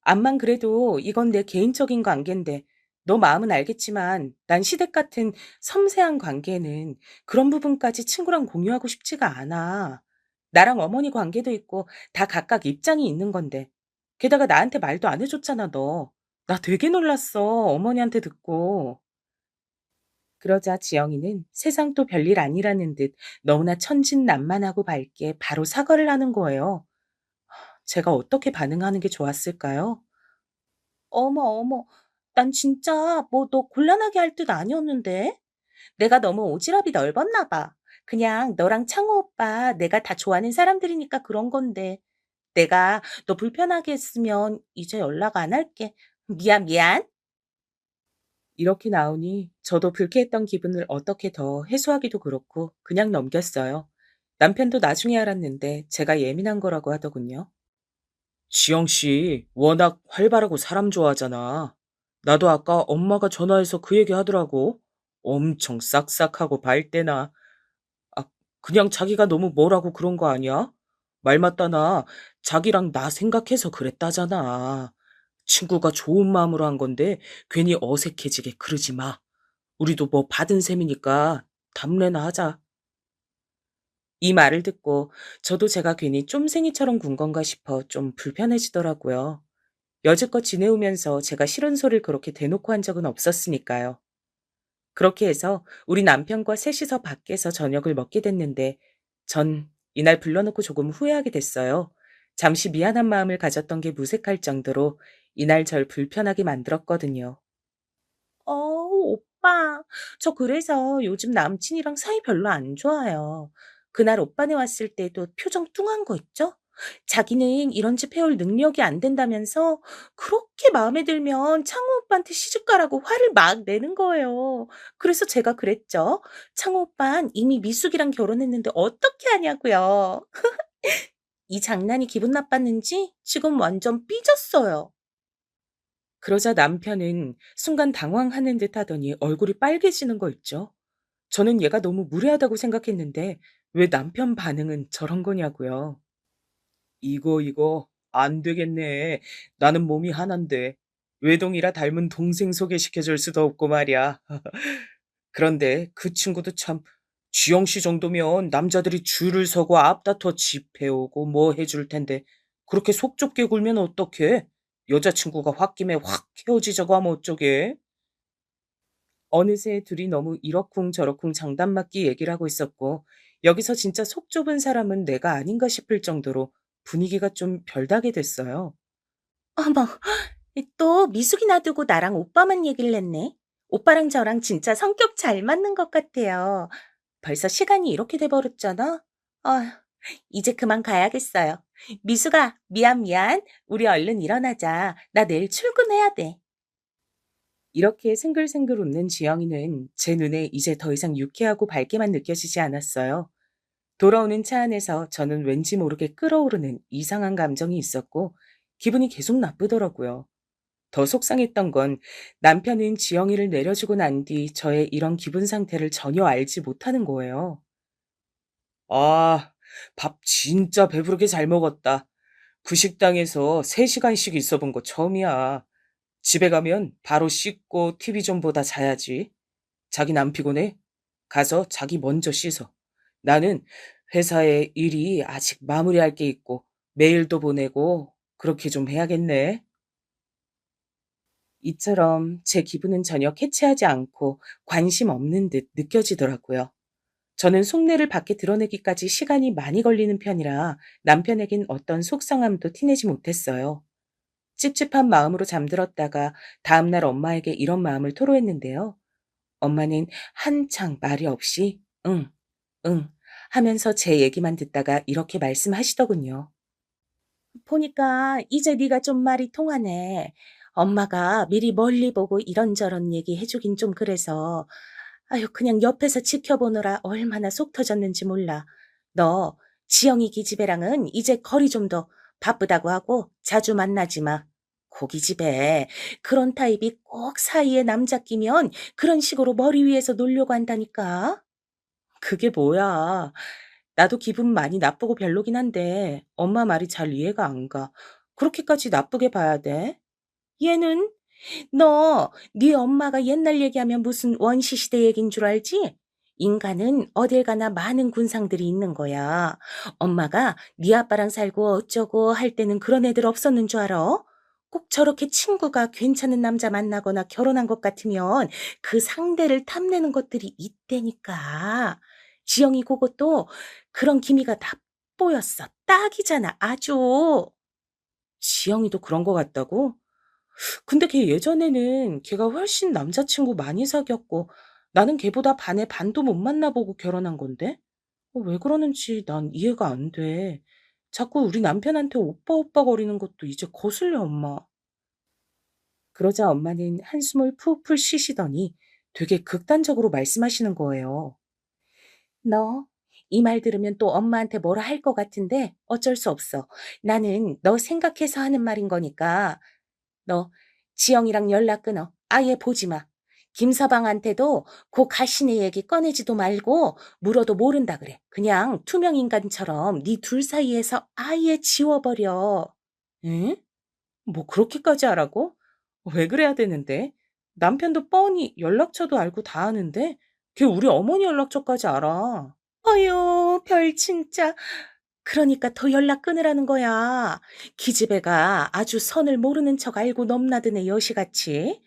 암만 그래도 이건 내 개인적인 관계인데 너 마음은 알겠지만 난 시댁 같은 섬세한 관계는 그런 부분까지 친구랑 공유하고 싶지가 않아. 나랑 어머니 관계도 있고 다 각각 입장이 있는 건데. 게다가 나한테 말도 안 해줬잖아, 너. 나 되게 놀랐어, 어머니한테 듣고. 그러자 지영이는 세상도 별일 아니라는 듯 너무나 천진난만하고 밝게 바로 사과를 하는 거예요. 제가 어떻게 반응하는 게 좋았을까요? 어머, 어머, 난 진짜 뭐 너 곤란하게 할 뜻 아니었는데? 내가 너무 오지랖이 넓었나 봐. 그냥 너랑 창호 오빠 내가 다 좋아하는 사람들이니까 그런 건데. 내가 너 불편하게 했으면 이제 연락 안 할게. 미안, 미안. 이렇게 나오니 저도 불쾌했던 기분을 어떻게 더 해소하기도 그렇고 그냥 넘겼어요. 남편도 나중에 알았는데 제가 예민한 거라고 하더군요. 지영 씨, 워낙 활발하고 사람 좋아하잖아. 나도 아까 엄마가 전화해서 그 얘기 하더라고. 엄청 싹싹하고 밝대나. 아, 그냥 자기가 너무 뭐라고 그런 거 아니야? 말 맞다나 자기랑 나 생각해서 그랬다잖아. 친구가 좋은 마음으로 한 건데 괜히 어색해지게 그러지 마. 우리도 뭐 받은 셈이니까 담례나 하자. 이 말을 듣고 저도 제가 괜히 쫌생이처럼 군 건가 싶어 좀 불편해지더라고요. 여지껏 지내오면서 제가 싫은 소리를 그렇게 대놓고 한 적은 없었으니까요. 그렇게 해서 우리 남편과 셋이서 밖에서 저녁을 먹게 됐는데 전 이날 불러놓고 조금 후회하게 됐어요. 잠시 미안한 마음을 가졌던 게 무색할 정도로 이날 절 불편하게 만들었거든요. 오빠. 저 그래서 요즘 남친이랑 사이 별로 안 좋아요. 그날 오빠네 왔을 때도 표정 뚱한 거 있죠? 자기는 이런 집 해올 능력이 안 된다면서 그렇게 마음에 들면 창호 오빠한테 시집 가라고 화를 막 내는 거예요. 그래서 제가 그랬죠. 창호 오빤 이미 미숙이랑 결혼했는데 어떻게 하냐고요. 이 장난이 기분 나빴는지 지금 완전 삐졌어요. 그러자 남편은 순간 당황하는 듯 하더니 얼굴이 빨개지는 거 있죠. 저는 얘가 너무 무례하다고 생각했는데 왜 남편 반응은 저런 거냐고요. 이거 안 되겠네. 나는 몸이 하나인데 외동이라 닮은 동생 소개시켜줄 수도 없고 말이야. 그런데 그 친구도 참 주영 씨 정도면 남자들이 줄을 서고 앞다퉈 집해오고 뭐 해줄 텐데 그렇게 속 좁게 굴면 어떡해? 여자친구가 홧김에 확 헤어지자고 하면 어쩌게? 어느새 둘이 너무 이러쿵저러쿵 장단맞기 얘기를 하고 있었고 여기서 진짜 속 좁은 사람은 내가 아닌가 싶을 정도로 분위기가 좀 별나게 됐어요. 어머, 또 미숙이 놔두고 나랑 오빠만 얘기를 했네. 오빠랑 저랑 진짜 성격 잘 맞는 것 같아요. 벌써 시간이 이렇게 돼버렸잖아. 아, 이제 그만 가야겠어요. 미숙아, 미안, 미안. 우리 얼른 일어나자. 나 내일 출근해야 돼. 이렇게 생글생글 웃는 지영이는 제 눈에 이제 더 이상 유쾌하고 밝게만 느껴지지 않았어요. 돌아오는 차 안에서 저는 왠지 모르게 끓어오르는 이상한 감정이 있었고 기분이 계속 나쁘더라고요. 더 속상했던 건 남편은 지영이를 내려주고 난 뒤 저의 이런 기분 상태를 전혀 알지 못하는 거예요. 아, 밥 진짜 배부르게 잘 먹었다. 그 식당에서 3시간씩 있어 본 거 처음이야. 집에 가면 바로 씻고 TV 좀 보다 자야지. 자긴 안 피곤해? 가서 자기 먼저 씻어. 나는 회사에 일이 아직 마무리할 게 있고 메일도 보내고 그렇게 좀 해야겠네. 이처럼 제 기분은 전혀 캐치하지 않고 관심 없는 듯 느껴지더라고요. 저는 속내를 밖에 드러내기까지 시간이 많이 걸리는 편이라 남편에겐 어떤 속상함도 티내지 못했어요. 찝찝한 마음으로 잠들었다가 다음날 엄마에게 이런 마음을 토로했는데요. 엄마는 한창 말이 없이 응, 응 하면서 제 얘기만 듣다가 이렇게 말씀하시더군요. 보니까 이제 네가 좀 말이 통하네. 엄마가 미리 멀리 보고 이런저런 얘기 해주긴 좀 그래서 아유 그냥 옆에서 지켜보느라 얼마나 속 터졌는지 몰라. 너 지영이 기집애랑은 이제 거리 좀 더 바쁘다고 하고 자주 만나지 마. 고기집애 그런 타입이 꼭 사이에 남자 끼면 그런 식으로 머리 위에서 놀려고 한다니까. 그게 뭐야. 나도 기분 많이 나쁘고 별로긴 한데 엄마 말이 잘 이해가 안 가. 그렇게까지 나쁘게 봐야 돼? 얘는 네 엄마가 옛날 얘기하면 무슨 원시 시대 얘긴 줄 알지? 인간은 어딜 가나 많은 군상들이 있는 거야. 엄마가 네 아빠랑 살고 어쩌고 할 때는 그런 애들 없었는 줄 알아? 꼭 저렇게 친구가 괜찮은 남자 만나거나 결혼한 것 같으면 그 상대를 탐내는 것들이 있다니까. 지영이 그것도 그런 기미가 다 보였어. 딱이잖아, 아주. 지영이도 그런 것 같다고? 근데 걔 예전에는 걔가 훨씬 남자친구 많이 사귀었고 나는 걔보다 반에 반도 못 만나보고 결혼한 건데? 왜 그러는지 난 이해가 안 돼. 자꾸 우리 남편한테 오빠 오빠 거리는 것도 이제 거슬려, 엄마. 그러자 엄마는 한숨을 푹푹 쉬시더니 되게 극단적으로 말씀하시는 거예요. 너, 이 말 들으면 또 엄마한테 뭐라 할 것 같은데 어쩔 수 없어. 나는 너 생각해서 하는 말인 거니까. 너, 지영이랑 연락 끊어. 아예 보지 마. 김서방한테도 그 가시네 얘기 꺼내지도 말고 물어도 모른다 그래. 그냥 투명 인간처럼 네 둘 사이에서 아예 지워버려. 응? 뭐 그렇게까지 하라고? 왜 그래야 되는데? 남편도 뻔히 연락처도 알고 다 아는데 걔 우리 어머니 연락처까지 알아. 어휴, 별 진짜. 그러니까 더 연락 끊으라는 거야. 기집애가 아주 선을 모르는 척 알고 넘나드네 여시같이.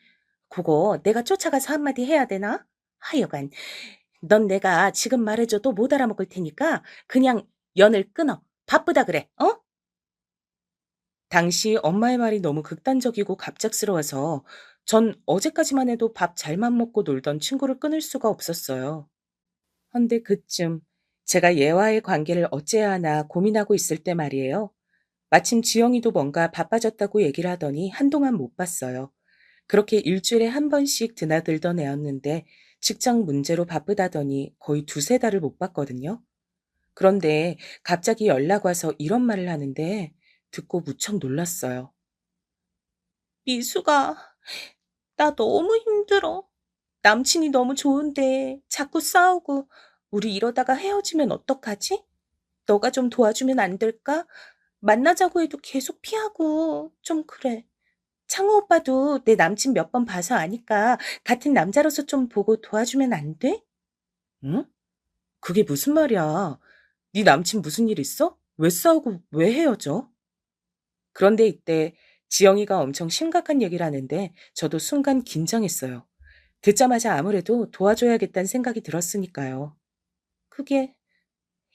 그거 내가 쫓아가서 한마디 해야 되나? 하여간 넌 내가 지금 말해줘도 못 알아먹을 테니까 그냥 연을 끊어. 바쁘다 그래. 어? 당시 엄마의 말이 너무 극단적이고 갑작스러워서 전 어제까지만 해도 밥 잘만 먹고 놀던 친구를 끊을 수가 없었어요. 헌데 그쯤 제가 얘와의 관계를 어째야 하나 고민하고 있을 때 말이에요. 마침 지영이도 뭔가 바빠졌다고 얘기를 하더니 한동안 못 봤어요. 그렇게 일주일에 한 번씩 드나들던 애였는데 직장 문제로 바쁘다더니 거의 두세 달을 못 봤거든요. 그런데 갑자기 연락 와서 이런 말을 하는데 듣고 무척 놀랐어요. 미수가, 나 너무 힘들어. 남친이 너무 좋은데 자꾸 싸우고 우리 이러다가 헤어지면 어떡하지? 너가 좀 도와주면 안 될까? 만나자고 해도 계속 피하고 좀 그래. 창호 오빠도 내 남친 몇 번 봐서 아니까 같은 남자로서 좀 보고 도와주면 안 돼? 응? 그게 무슨 말이야? 네 남친 무슨 일 있어? 왜 싸우고 왜 헤어져? 그런데 이때 지영이가 엄청 심각한 얘기를 하는데 저도 순간 긴장했어요. 듣자마자 아무래도 도와줘야겠다는 생각이 들었으니까요. 그게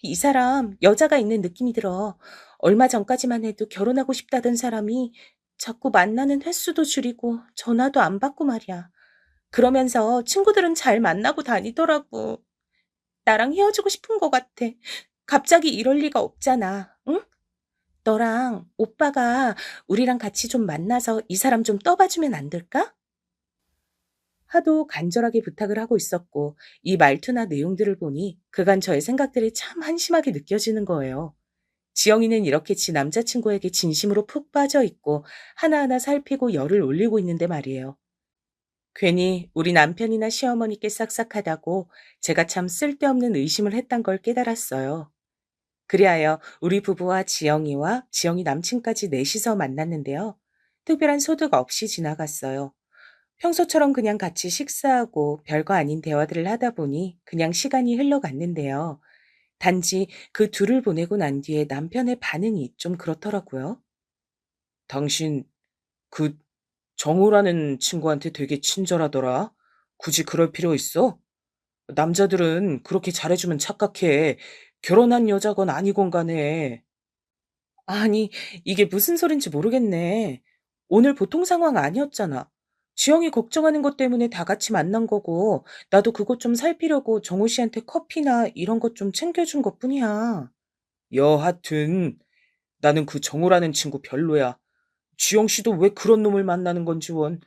이 사람 여자가 있는 느낌이 들어. 얼마 전까지만 해도 결혼하고 싶다던 사람이 자꾸 만나는 횟수도 줄이고 전화도 안 받고 말이야. 그러면서 친구들은 잘 만나고 다니더라고. 나랑 헤어지고 싶은 것 같아. 갑자기 이럴 리가 없잖아. 응? 너랑 오빠가 우리랑 같이 좀 만나서 이 사람 좀 떠봐주면 안 될까? 하도 간절하게 부탁을 하고 있었고 이 말투나 내용들을 보니 그간 저의 생각들이 참 한심하게 느껴지는 거예요. 지영이는 이렇게 지 남자친구에게 진심으로 푹 빠져 있고 하나하나 살피고 열을 올리고 있는데 말이에요. 괜히 우리 남편이나 시어머니께 싹싹하다고 제가 참 쓸데없는 의심을 했단 걸 깨달았어요. 그리하여 우리 부부와 지영이와 지영이 남친까지 넷이서 만났는데요. 특별한 소득 없이 지나갔어요. 평소처럼 그냥 같이 식사하고 별거 아닌 대화들을 하다 보니 그냥 시간이 흘러갔는데요. 단지 그 둘을 보내고 난 뒤에 남편의 반응이 좀 그렇더라고요. 당신 그 정우라는 친구한테 되게 친절하더라. 굳이 그럴 필요 있어? 남자들은 그렇게 잘해주면 착각해. 결혼한 여자건 아니건 간에. 아니, 이게 무슨 소린지 모르겠네. 오늘 보통 상황 아니었잖아. 지영이 걱정하는 것 때문에 다 같이 만난 거고, 나도 그것 좀 살피려고 정우 씨한테 커피나 이런 것 좀 챙겨준 것 뿐이야. 여하튼, 나는 그 정우라는 친구 별로야. 지영 씨도 왜 그런 놈을 만나는 건지 원.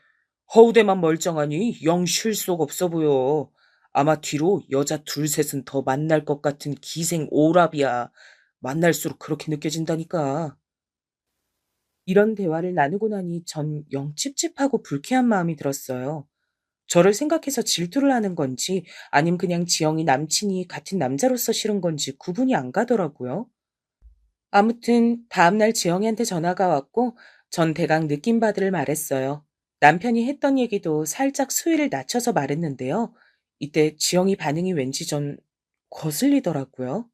허우대만 멀쩡하니 영 실속 없어 보여. 아마 뒤로 여자 둘 셋은 더 만날 것 같은 기생 오랍이야. 만날수록 그렇게 느껴진다니까. 이런 대화를 나누고 나니 전 영 찝찝하고 불쾌한 마음이 들었어요. 저를 생각해서 질투를 하는 건지 아님 그냥 지영이 남친이 같은 남자로서 싫은 건지 구분이 안 가더라고요. 아무튼 다음날 지영이한테 전화가 왔고 전 대강 느낀 바들을 말했어요. 남편이 했던 얘기도 살짝 수위를 낮춰서 말했는데요. 이때 지영이 반응이 왠지 전 거슬리더라고요.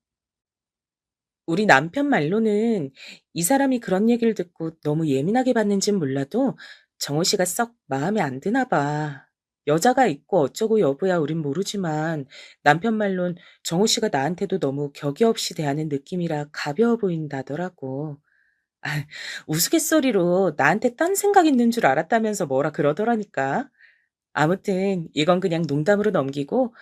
우리 남편 말로는 이 사람이 그런 얘기를 듣고 너무 예민하게 받는진 몰라도 정호 씨가 썩 마음에 안 드나 봐. 여자가 있고 어쩌고 여부야 우린 모르지만 남편 말론 정호 씨가 나한테도 너무 격이 없이 대하는 느낌이라 가벼워 보인다더라고. 아, 우스갯소리로 나한테 딴 생각 있는 줄 알았다면서 뭐라 그러더라니까. 아무튼 이건 그냥 농담으로 넘기고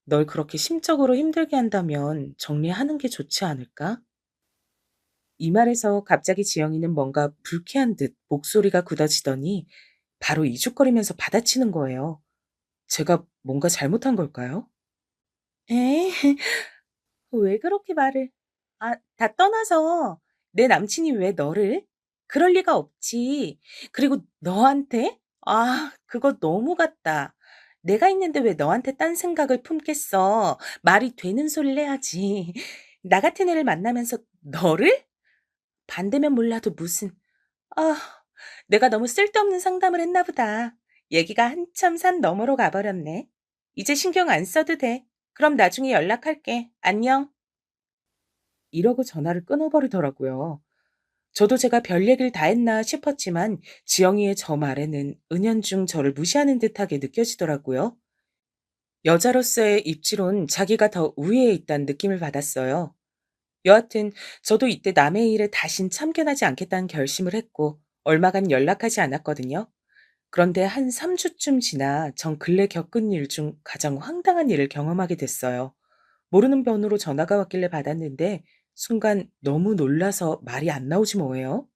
널 그렇게 심적으로 힘들게 한다면 정리하는 게 좋지 않을까? 이 말에서 갑자기 지영이는 뭔가 불쾌한 듯 목소리가 굳어지더니 바로 이죽거리면서 받아치는 거예요. 제가 뭔가 잘못한 걸까요? 에? 왜 그렇게 말을? 아, 다 떠나서 내 남친이 왜 너를? 그럴 리가 없지. 그리고 너한테? 아, 그거 너무 같다. 내가 있는데 왜 너한테 딴 생각을 품겠어? 말이 되는 소리를 해야지. 나 같은 애를 만나면서 너를? 반대면 몰라도 무슨, 아, 내가 너무 쓸데없는 상담을 했나 보다. 얘기가 한참 산 너머로 가버렸네. 이제 신경 안 써도 돼. 그럼 나중에 연락할게. 안녕. 이러고 전화를 끊어버리더라고요. 저도 제가 별 얘기를 다 했나 싶었지만 지영이의 저 말에는 은연중 저를 무시하는 듯하게 느껴지더라고요. 여자로서의 입지론 자기가 더 우위에 있다는 느낌을 받았어요. 여하튼 저도 이때 남의 일에 다신 참견하지 않겠다는 결심을 했고 얼마간 연락하지 않았거든요. 그런데 한 3주쯤 지나 전 근래 겪은 일 중 가장 황당한 일을 경험하게 됐어요. 모르는 번호로 전화가 왔길래 받았는데 순간 너무 놀라서 말이 안 나오지 뭐예요.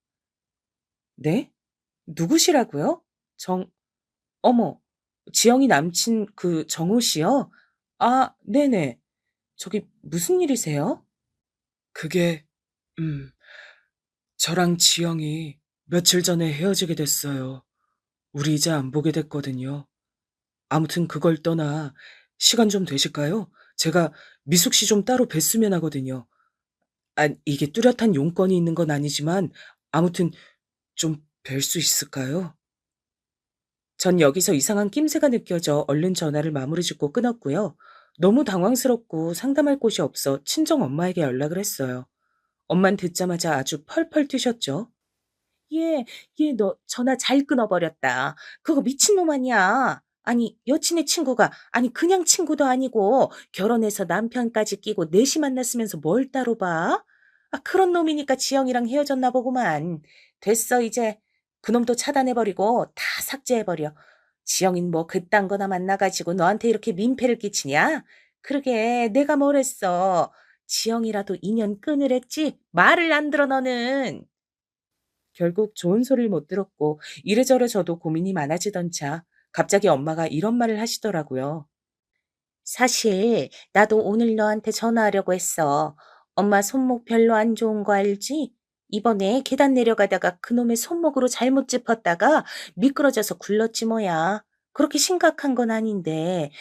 네? 누구시라고요? 어머, 지영이 남친 그 정호 씨요? 아, 네네. 저기 무슨 일이세요? 그게, 음, 저랑 지영이 며칠 전에 헤어지게 됐어요. 우리 이제 안 보게 됐거든요. 아무튼 그걸 떠나 시간 좀 되실까요? 제가 미숙 씨 좀 따로 뵀으면 하거든요. 아, 이게 뚜렷한 용건이 있는 건 아니지만 아무튼 좀 뵐 수 있을까요? 전 여기서 이상한 낌새가 느껴져 얼른 전화를 마무리 짓고 끊었고요. 너무 당황스럽고 상담할 곳이 없어 친정 엄마에게 연락을 했어요. 엄만 듣자마자 아주 펄펄 뛰셨죠. 얘 너 전화 잘 끊어버렸다. 그거 미친놈 아니야. 아니 여친의 친구가 아니 그냥 친구도 아니고 결혼해서 남편까지 끼고 넷이 만났으면서 뭘 따로 봐? 아 그런 놈이니까 지영이랑 헤어졌나 보구만. 됐어 이제. 그놈도 차단해버리고 다 삭제해버려. 지영인 뭐 그딴 거나 만나가지고 너한테 이렇게 민폐를 끼치냐? 그러게 내가 뭘 했어. 지영이라도 인연 끊으랬지? 말을 안 들어 너는. 결국 좋은 소리를 못 들었고 이래저래 저도 고민이 많아지던 차 갑자기 엄마가 이런 말을 하시더라고요. 사실 나도 오늘 너한테 전화하려고 했어. 엄마 손목 별로 안 좋은 거 알지? 이번에 계단 내려가다가 그놈의 손목으로 잘못 짚었다가 미끄러져서 굴렀지 뭐야. 그렇게 심각한 건 아닌데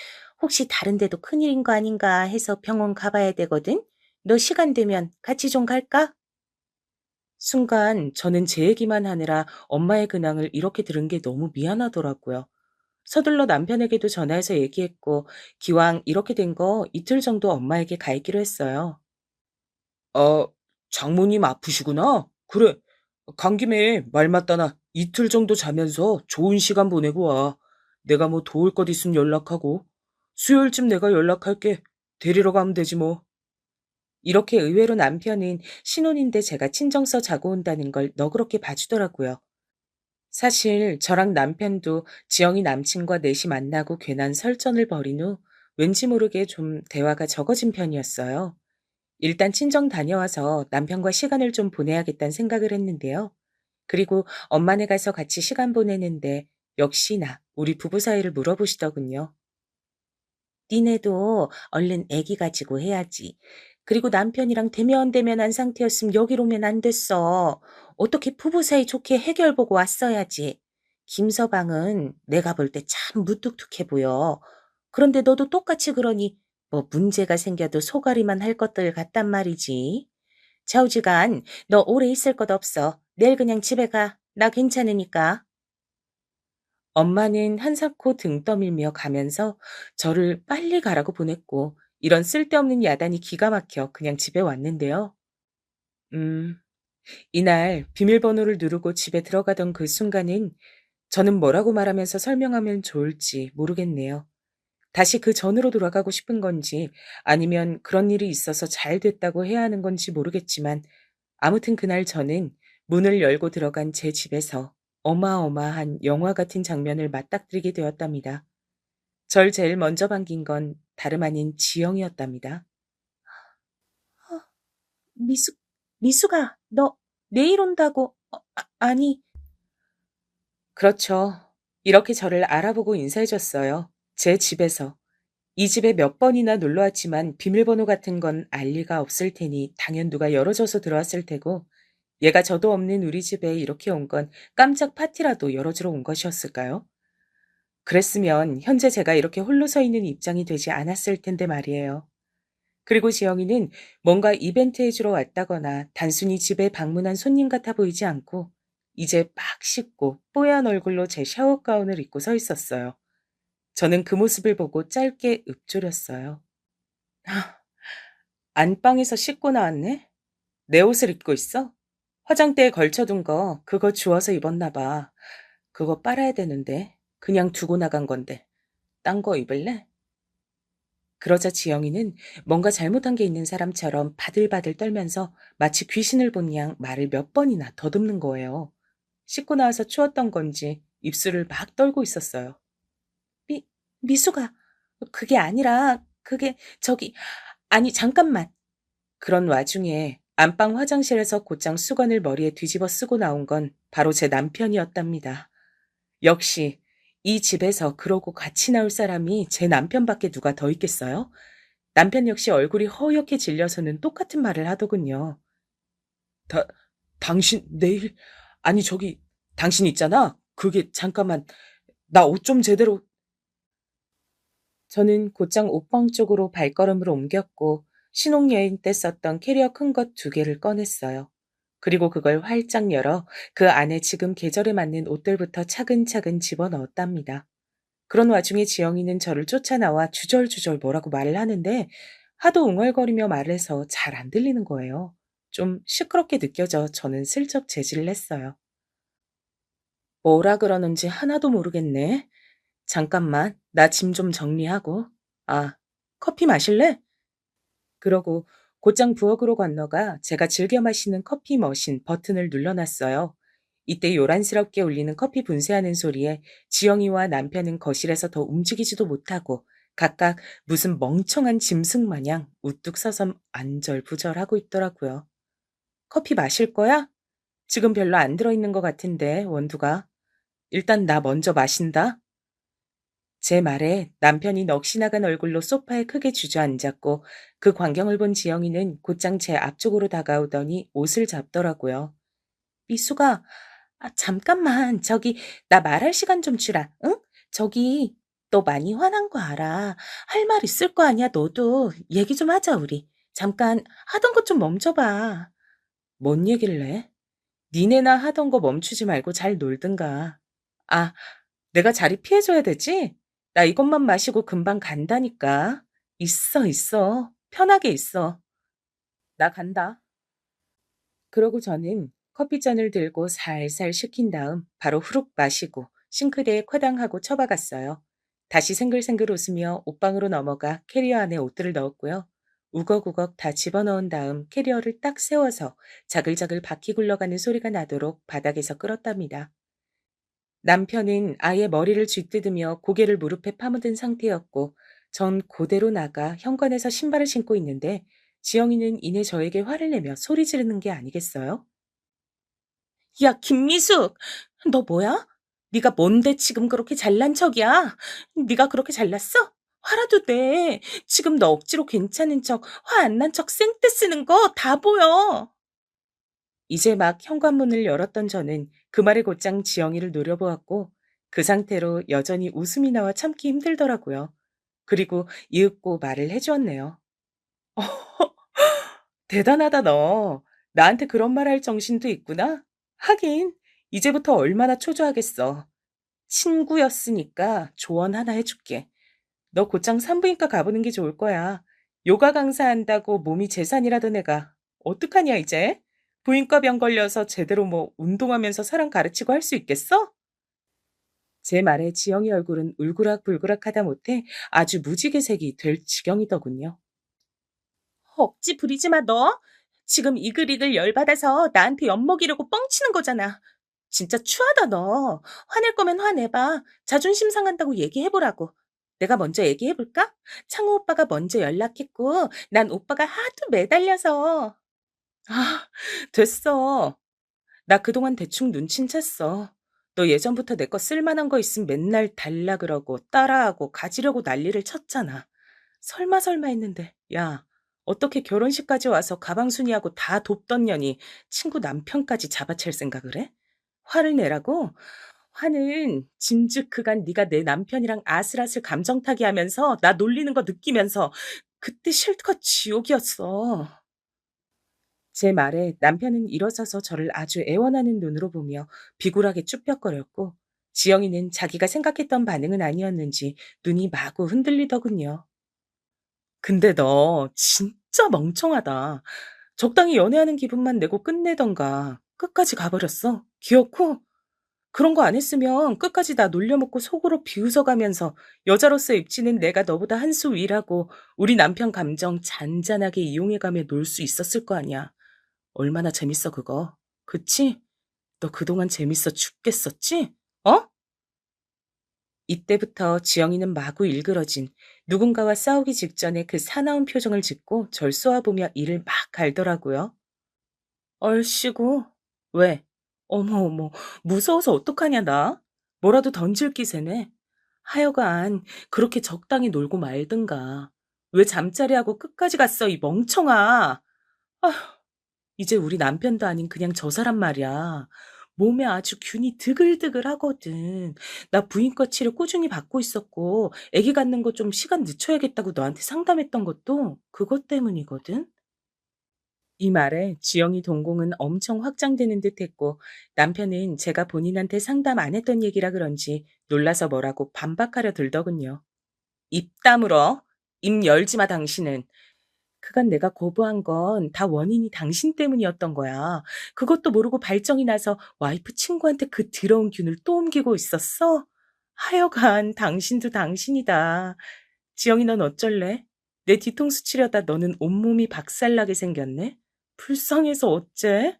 혹시 다른 데도 큰일인 거 아닌가 해서 병원 가봐야 되거든? 너 시간 되면 같이 좀 갈까? 순간 저는 제 얘기만 하느라 엄마의 근황을 이렇게 들은 게 너무 미안하더라고요. 서둘러 남편에게도 전화해서 얘기했고 기왕 이렇게 된 거 이틀 정도 엄마에게 가 있기로 했어요. 어, 장모님 아프시구나. 그래. 간 김에 말 맞다나 이틀 정도 자면서 좋은 시간 보내고 와. 내가 뭐 도울 것 있으면 연락하고. 수요일쯤 내가 연락할게. 데리러 가면 되지 뭐. 이렇게 의외로 남편은 신혼인데 제가 친정서 자고 온다는 걸 너그럽게 봐주더라고요. 사실 저랑 남편도 지영이 남친과 넷이 만나고 괜한 설전을 벌인 후 왠지 모르게 좀 대화가 적어진 편이었어요. 일단 친정 다녀와서 남편과 시간을 좀 보내야겠다는 생각을 했는데요. 그리고 엄마네 가서 같이 시간 보내는데 역시나 우리 부부 사이를 물어보시더군요. 니네도 얼른 애기 가지고 해야지. 그리고 남편이랑 대면대면한 상태였으면 여기로 오면 안 됐어. 어떻게 부부 사이 좋게 해결 보고 왔어야지. 김서방은 내가 볼 때 참 무뚝뚝해 보여. 그런데 너도 똑같이 그러니 뭐 문제가 생겨도 소가리만 할 것들 같단 말이지. 좌우지간 너 오래 있을 것 없어. 내일 그냥 집에 가. 나 괜찮으니까. 엄마는 한사코 등 떠밀며 가면서 저를 빨리 가라고 보냈고 이런 쓸데없는 야단이 기가 막혀 그냥 집에 왔는데요. 음, 이날 비밀번호를 누르고 집에 들어가던 그 순간은 저는 뭐라고 말하면서 설명하면 좋을지 모르겠네요. 다시 그 전으로 돌아가고 싶은 건지 아니면 그런 일이 있어서 잘 됐다고 해야 하는 건지 모르겠지만 아무튼 그날 저는 문을 열고 들어간 제 집에서 어마어마한 영화 같은 장면을 맞닥뜨리게 되었답니다. 절 제일 먼저 반긴 건 다름 아닌 지영이었답니다. 어, 미수, 미수가, 너 내일 온다고, 아니. 그렇죠. 이렇게 저를 알아보고 인사해줬어요. 제 집에서. 이 집에 몇 번이나 놀러 왔지만 비밀번호 같은 건 알 리가 없을 테니 당연 누가 열어줘서 들어왔을 테고 얘가 저도 없는 우리 집에 이렇게 온 건 깜짝 파티라도 열어주러 온 것이었을까요? 그랬으면 현재 제가 이렇게 홀로 서 있는 입장이 되지 않았을 텐데 말이에요. 그리고 지영이는 뭔가 이벤트 해주러 왔다거나 단순히 집에 방문한 손님 같아 보이지 않고 이제 막 씻고 뽀얀 얼굴로 제 샤워 가운을 입고 서 있었어요. 저는 그 모습을 보고 짧게 읊조렸어요. 안방에서 씻고 나왔네? 내 옷을 입고 있어? 화장대에 걸쳐둔 거 그거 주워서 입었나 봐. 그거 빨아야 되는데 그냥 두고 나간 건데 딴 거 입을래? 그러자 지영이는 뭔가 잘못한 게 있는 사람처럼 바들바들 떨면서 마치 귀신을 본 양 말을 몇 번이나 더듬는 거예요. 씻고 나와서 추웠던 건지 입술을 막 떨고 있었어요. 미, 미수가, 그게 아니라, 그게, 저기, 아니, 잠깐만. 그런 와중에 안방 화장실에서 곧장 수건을 머리에 뒤집어 쓰고 나온 건 바로 제 남편이었답니다. 역시 이 집에서 그러고 같이 나올 사람이 제 남편밖에 누가 더 있겠어요? 남편 역시 얼굴이 허옇게 질려서는 똑같은 말을 하더군요. 다, 당신 내일, 아니 저기, 당신 있잖아. 그게 잠깐만, 나 옷 좀 제대로. 저는 곧장 옷방 쪽으로 발걸음을 옮겼고 신혼여행 때 썼던 캐리어 큰 것 2개를 꺼냈어요. 그리고 그걸 활짝 열어 그 안에 지금 계절에 맞는 옷들부터 차근차근 집어넣었답니다. 그런 와중에 지영이는 저를 쫓아나와 주절주절 뭐라고 말을 하는데 하도 웅얼거리며 말을 해서 잘 안 들리는 거예요. 좀 시끄럽게 느껴져 저는 슬쩍 제지를 했어요. 뭐라 그러는지 하나도 모르겠네. 잠깐만, 나 짐 좀 정리하고. 아, 커피 마실래? 그러고 곧장 부엌으로 건너가 제가 즐겨 마시는 커피 머신 버튼을 눌러놨어요. 이때 요란스럽게 울리는 커피 분쇄하는 소리에 지영이와 남편은 거실에서 더 움직이지도 못하고 각각 무슨 멍청한 짐승 마냥 우뚝 서서 안절부절하고 있더라고요. 커피 마실 거야? 지금 별로 안 들어있는 것 같은데, 원두가. 일단 나 먼저 마신다. 제 말에 남편이 넋이 나간 얼굴로 소파에 크게 주저앉았고 그 광경을 본 지영이는 곧장 제 앞쪽으로 다가오더니 옷을 잡더라고요. 미수가, 잠깐만, 저기, 나 말할 시간 좀 주라, 응? 저기, 너 많이 화난 거 알아. 할 말 있을 거 아니야, 너도. 얘기 좀 하자, 우리. 잠깐, 하던 것 좀 멈춰봐. 뭔 얘기를 해? 니네나 하던 거 멈추지 말고 잘 놀든가. 아, 내가 자리 피해줘야 되지? 나 이것만 마시고 금방 간다니까. 있어, 있어. 편하게 있어. 나 간다. 그러고 저는 커피잔을 들고 살살 식힌 다음 바로 후룩 마시고 싱크대에 쿼당하고 처박았어요. 다시 생글생글 웃으며 옷방으로 넘어가 캐리어 안에 옷들을 넣었고요. 우걱우걱 다 집어넣은 다음 캐리어를 딱 세워서 자글자글 바퀴 굴러가는 소리가 나도록 바닥에서 끌었답니다. 남편은 아예 머리를 쥐뜯으며 고개를 무릎에 파묻은 상태였고 전 그대로 나가 현관에서 신발을 신고 있는데 지영이는 이내 저에게 화를 내며 소리 지르는 게 아니겠어요? 야, 김미숙! 너 뭐야? 네가 뭔데 지금 그렇게 잘난 척이야? 네가 그렇게 잘났어? 화라도 내. 지금 너 억지로 괜찮은 척, 화 안 난 척 생떼 쓰는 거 다 보여. 이제 막 현관문을 열었던 저는 그 말에 곧장 지영이를 노려보았고 그 상태로 여전히 웃음이 나와 참기 힘들더라고요. 그리고 이윽고 말을 해주었네요. 대단하다 너. 나한테 그런 말 할 정신도 있구나. 하긴 이제부터 얼마나 초조하겠어. 친구였으니까 조언 하나 해줄게. 너 곧장 산부인과 가보는 게 좋을 거야. 요가 강사한다고 몸이 재산이라던 애가 어떡하냐 이제? 부인과 병 걸려서 제대로 뭐 운동하면서 사람 가르치고 할 수 있겠어? 제 말에 지영이 얼굴은 울그락불그락하다 못해 아주 무지개색이 될 지경이더군요. 억지 부리지 마, 너. 지금 이글이글 열받아서 나한테 엿먹이려고 뻥치는 거잖아. 진짜 추하다, 너. 화낼 거면 화내봐. 자존심 상한다고 얘기해보라고. 내가 먼저 얘기해볼까? 창호 오빠가 먼저 연락했고, 난 오빠가 하도 매달려서. 아, 됐어. 나 그동안 대충 눈친 챘어. 너 예전부터 내 거 쓸만한 거 있으면 맨날 달라 그러고 따라하고 가지려고 난리를 쳤잖아. 설마 설마 했는데, 야, 어떻게 결혼식까지 와서 가방순이하고 다 돕던 년이 친구 남편까지 잡아챌 생각을 해? 화를 내라고? 화는 진즉 그간 네가 내 남편이랑 아슬아슬 감정 타기 하면서 나 놀리는 거 느끼면서 그때 실컷 지옥이었어. 제 말에 남편은 일어서서 저를 아주 애원하는 눈으로 보며 비굴하게 쭈뼛거렸고 지영이는 자기가 생각했던 반응은 아니었는지 눈이 마구 흔들리더군요. 근데 너 진짜 멍청하다. 적당히 연애하는 기분만 내고 끝내던가. 끝까지 가버렸어. 기어코? 그런 거 안 했으면 끝까지 나 놀려먹고 속으로 비웃어가면서 여자로서 입지는 내가 너보다 한 수 위라고 우리 남편 감정 잔잔하게 이용해가며 놀 수 있었을 거 아니야. 얼마나 재밌어 그거. 그치? 너 그동안 재밌어 죽겠었지? 어? 이때부터 지영이는 마구 일그러진 누군가와 싸우기 직전에 그 사나운 표정을 짓고 절 쏘아보며 이를 막 갈더라고요. 얼씨구. 왜? 어머 어머 무서워서 어떡하냐 나? 뭐라도 던질 기세네. 하여간 그렇게 적당히 놀고 말든가. 왜 잠자리하고 끝까지 갔어 이 멍청아. 아휴 이제 우리 남편도 아닌 그냥 저 사람 말이야. 몸에 아주 균이 드글드글하거든. 나 부인과 치료 꾸준히 받고 있었고 아기 갖는 거 좀 시간 늦춰야겠다고 너한테 상담했던 것도 그것 때문이거든. 이 말에 지영이 동공은 엄청 확장되는 듯했고 남편은 제가 본인한테 상담 안 했던 얘기라 그런지 놀라서 뭐라고 반박하려 들더군요. 입 다물어. 입 열지 마 당신은. 그간 내가 거부한 건 다 원인이 당신 때문이었던 거야. 그것도 모르고 발정이 나서 와이프 친구한테 그 더러운 균을 또 옮기고 있었어? 하여간 당신도 당신이다. 지영이 넌 어쩔래? 내 뒤통수 치려다 너는 온몸이 박살나게 생겼네? 불쌍해서 어째?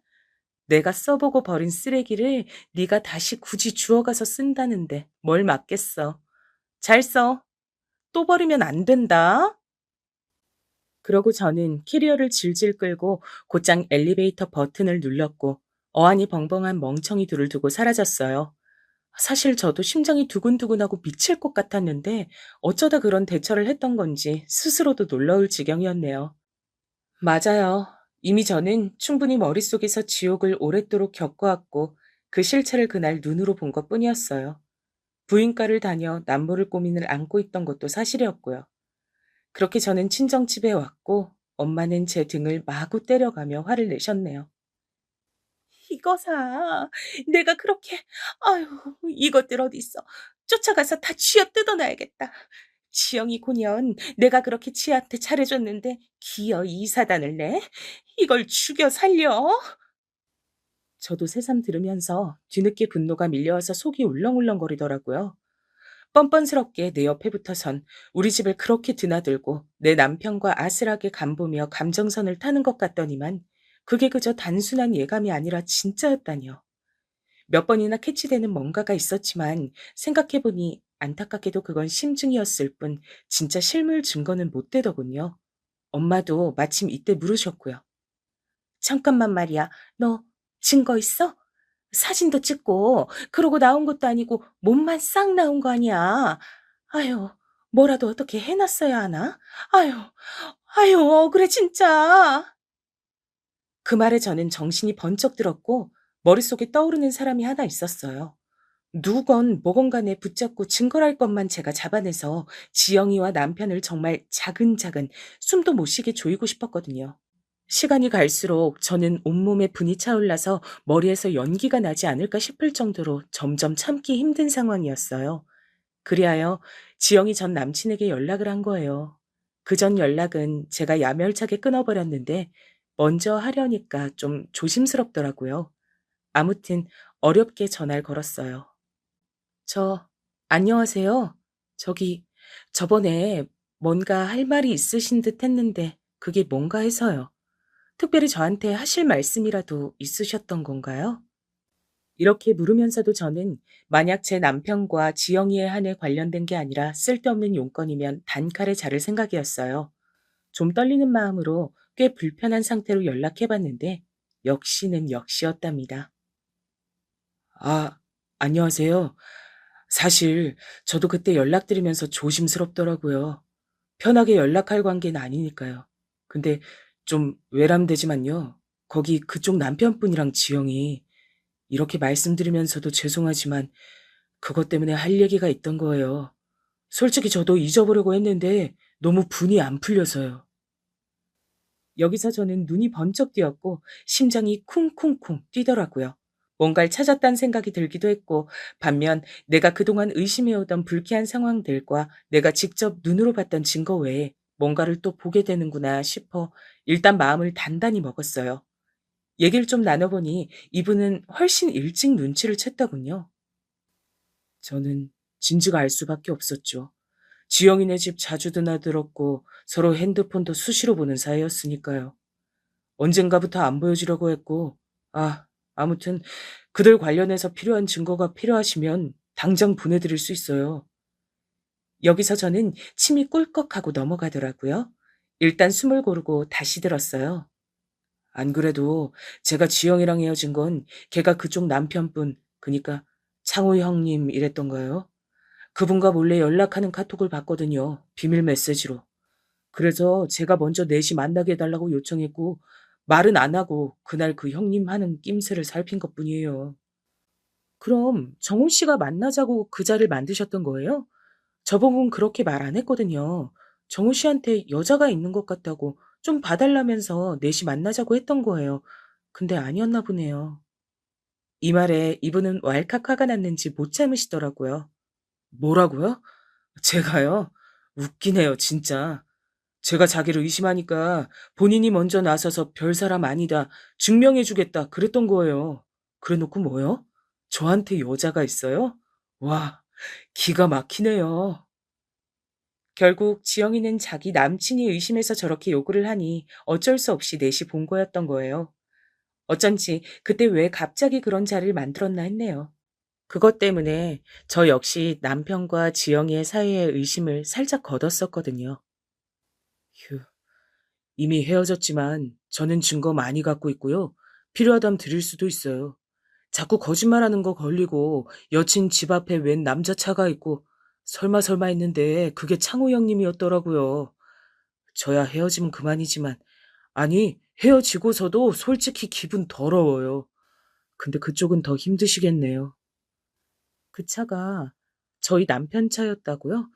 내가 써보고 버린 쓰레기를 네가 다시 굳이 주워가서 쓴다는데 뭘 맞겠어. 잘 써. 또 버리면 안 된다. 그러고 저는 캐리어를 질질 끌고 곧장 엘리베이터 버튼을 눌렀고 어안이 벙벙한 멍청이 둘을 두고 사라졌어요. 사실 저도 심장이 두근두근하고 미칠 것 같았는데 어쩌다 그런 대처를 했던 건지 스스로도 놀라울 지경이었네요. 맞아요. 이미 저는 충분히 머릿속에서 지옥을 오랫도록 겪어왔고 그 실체를 그날 눈으로 본 것뿐이었어요. 부인과를 다녀 남모를 고민을 안고 있던 것도 사실이었고요. 그렇게 저는 친정집에 왔고 엄마는 제 등을 마구 때려가며 화를 내셨네요. 이거사, 내가 그렇게, 아유, 이것들 어딨어. 쫓아가서 다 쥐어 뜯어놔야겠다. 지영이 고년, 내가 그렇게 지한테 잘해줬는데 기어 이 사단을 내? 이걸 죽여 살려? 저도 새삼 들으면서 뒤늦게 분노가 밀려와서 속이 울렁울렁거리더라고요. 뻔뻔스럽게 내 옆에 붙어선 우리 집을 그렇게 드나들고 내 남편과 아슬하게 간보며 감정선을 타는 것 같더니만 그게 그저 단순한 예감이 아니라 진짜였다니요. 몇 번이나 캐치되는 뭔가가 있었지만 생각해보니 안타깝게도 그건 심증이었을 뿐 진짜 실물 증거는 못 되더군요. 엄마도 마침 이때 물으셨고요. 잠깐만 말이야. 너 증거 있어? 사진도 찍고 그러고 나온 것도 아니고 몸만 싹 나온 거 아니야. 아유, 뭐라도 어떻게 해놨어야 하나? 아유, 아유, 억울해 진짜. 그 말에 저는 정신이 번쩍 들었고 머릿속에 떠오르는 사람이 하나 있었어요. 누건 뭐건 간에 붙잡고 증거할 것만 제가 잡아내서 지영이와 남편을 정말 차근차근 숨도 못 쉬게 조이고 싶었거든요. 시간이 갈수록 저는 온몸에 분이 차올라서 머리에서 연기가 나지 않을까 싶을 정도로 점점 참기 힘든 상황이었어요. 그리하여 지영이 전 남친에게 연락을 한 거예요. 그 전 연락은 제가 야멸차게 끊어버렸는데 먼저 하려니까 좀 조심스럽더라고요. 아무튼 어렵게 전화를 걸었어요. 안녕하세요. 저기, 저번에 뭔가 할 말이 있으신 듯 했는데 그게 뭔가 해서요. 특별히 저한테 하실 말씀이라도 있으셨던 건가요? 이렇게 물으면서도 저는 만약 제 남편과 지영이의 한에 관련된 게 아니라 쓸데없는 용건이면 단칼에 자를 생각이었어요. 좀 떨리는 마음으로 꽤 불편한 상태로 연락해 봤는데 역시는 역시였답니다. 아, 안녕하세요. 사실 저도 그때 연락드리면서 조심스럽더라고요. 편하게 연락할 관계는 아니니까요. 근데 좀 외람되지만요. 거기 그쪽 남편분이랑 지영이 이렇게 말씀드리면서도 죄송하지만 그것 때문에 할 얘기가 있던 거예요. 솔직히 저도 잊어보려고 했는데 너무 분이 안 풀려서요. 여기서 저는 눈이 번쩍 뜨였고 심장이 쿵쿵쿵 뛰더라고요. 뭔가를 찾았다는 생각이 들기도 했고 반면 내가 그동안 의심해오던 불쾌한 상황들과 내가 직접 눈으로 봤던 증거 외에 뭔가를 또 보게 되는구나 싶어 일단 마음을 단단히 먹었어요. 얘기를 좀 나눠보니 이분은 훨씬 일찍 눈치를 챘더군요. 저는 진즉 알 수밖에 없었죠. 지영이네 집 자주 드나들었고 서로 핸드폰도 수시로 보는 사이였으니까요. 언젠가부터 안 보여주려고 했고, 아무튼 그들 관련해서 필요한 증거가 필요하시면 당장 보내드릴 수 있어요. 여기서 저는 침이 꿀꺽하고 넘어가더라고요. 일단 숨을 고르고 다시 들었어요. 안 그래도 제가 지영이랑 헤어진 건 걔가 그쪽 남편분, 그니까 창호 형님 이랬던가요? 그분과 몰래 연락하는 카톡을 봤거든요. 비밀 메시지로. 그래서 제가 먼저 4시 만나게 해달라고 요청했고 말은 안 하고 그날 그 형님 하는 낌새를 살핀 것뿐이에요. 그럼 정훈 씨가 만나자고 그 자리를 만드셨던 거예요? 저보고는 그렇게 말 안 했거든요. 정훈 씨한테 여자가 있는 것 같다고 좀 봐달라면서 4시 만나자고 했던 거예요. 근데 아니었나 보네요. 이 말에 이분은 왈칵 화가 났는지 못 참으시더라고요. 뭐라고요? 제가요? 웃기네요, 진짜. 제가 자기를 의심하니까 본인이 먼저 나서서 별 사람 아니다, 증명해주겠다, 그랬던 거예요. 그래 놓고 뭐요? 저한테 여자가 있어요? 와, 기가 막히네요. 결국 지영이는 자기 남친이 의심해서 저렇게 요구를 하니 어쩔 수 없이 넷이 본 거였던 거예요. 어쩐지 그때 왜 갑자기 그런 자리를 만들었나 했네요. 그것 때문에 저 역시 남편과 지영이의 사이의 의심을 살짝 걷었었거든요. 휴. 이미 헤어졌지만 저는 증거 많이 갖고 있고요. 필요하다면 드릴 수도 있어요. 자꾸 거짓말하는 거 걸리고 여친 집 앞에 웬 남자 차가 있고 설마 했는데 그게 창호 형님이었더라고요. 저야 헤어지면 그만이지만 아니 헤어지고서도 솔직히 기분 더러워요. 근데 그쪽은 더 힘드시겠네요. 그 차가 저희 남편 차였다고요?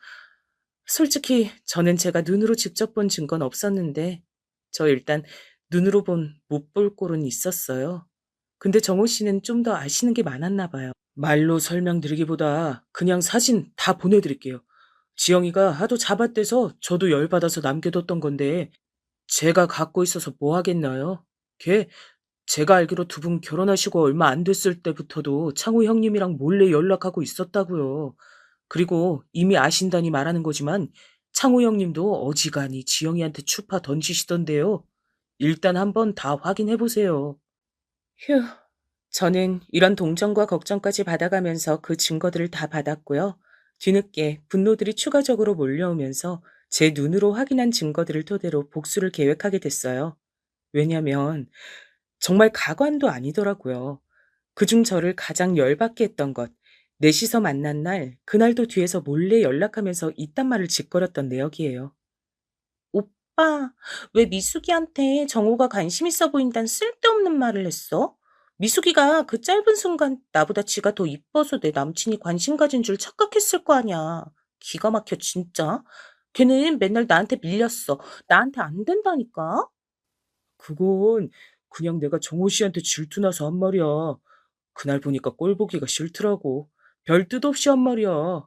솔직히 저는 제가 눈으로 직접 본 증거는 없었는데 저 일단 눈으로 본 못 볼 꼴은 있었어요. 근데 정호 씨는 좀 더 아시는 게 많았나 봐요. 말로 설명드리기보다 그냥 사진 다 보내드릴게요. 지영이가 하도 잡아떼서 저도 열받아서 남겨뒀던 건데 제가 갖고 있어서 뭐 하겠나요? 걔 제가 알기로 두 분 결혼하시고 얼마 안 됐을 때부터도 창호 형님이랑 몰래 연락하고 있었다고요. 그리고 이미 아신다니 말하는 거지만 창호 형님도 어지간히 지영이한테 추파 던지시던데요. 일단 한번 다 확인해 보세요. 휴. 저는 이런 동정과 걱정까지 받아가면서 그 증거들을 다 받았고요. 뒤늦게 분노들이 추가적으로 몰려오면서 제 눈으로 확인한 증거들을 토대로 복수를 계획하게 됐어요. 왜냐면 정말 가관도 아니더라고요. 그중 저를 가장 열받게 했던 것, 넷이서 만난 날, 그날도 뒤에서 몰래 연락하면서 이딴 말을 짓거렸던 내역이에요. 오빠, 왜 미숙이한테 정호가 관심 있어 보인다는 쓸데없는 말을 했어? 미숙이가 그 짧은 순간 나보다 지가 더 이뻐서 내 남친이 관심 가진 줄 착각했을 거 아니야. 기가 막혀, 진짜. 걔는 맨날 나한테 밀렸어. 나한테 안 된다니까? 그건 그냥 내가 정호 씨한테 질투나서 한 말이야. 그날 보니까 꼴 보기가 싫더라고. 별 뜻 없이 한 말이야.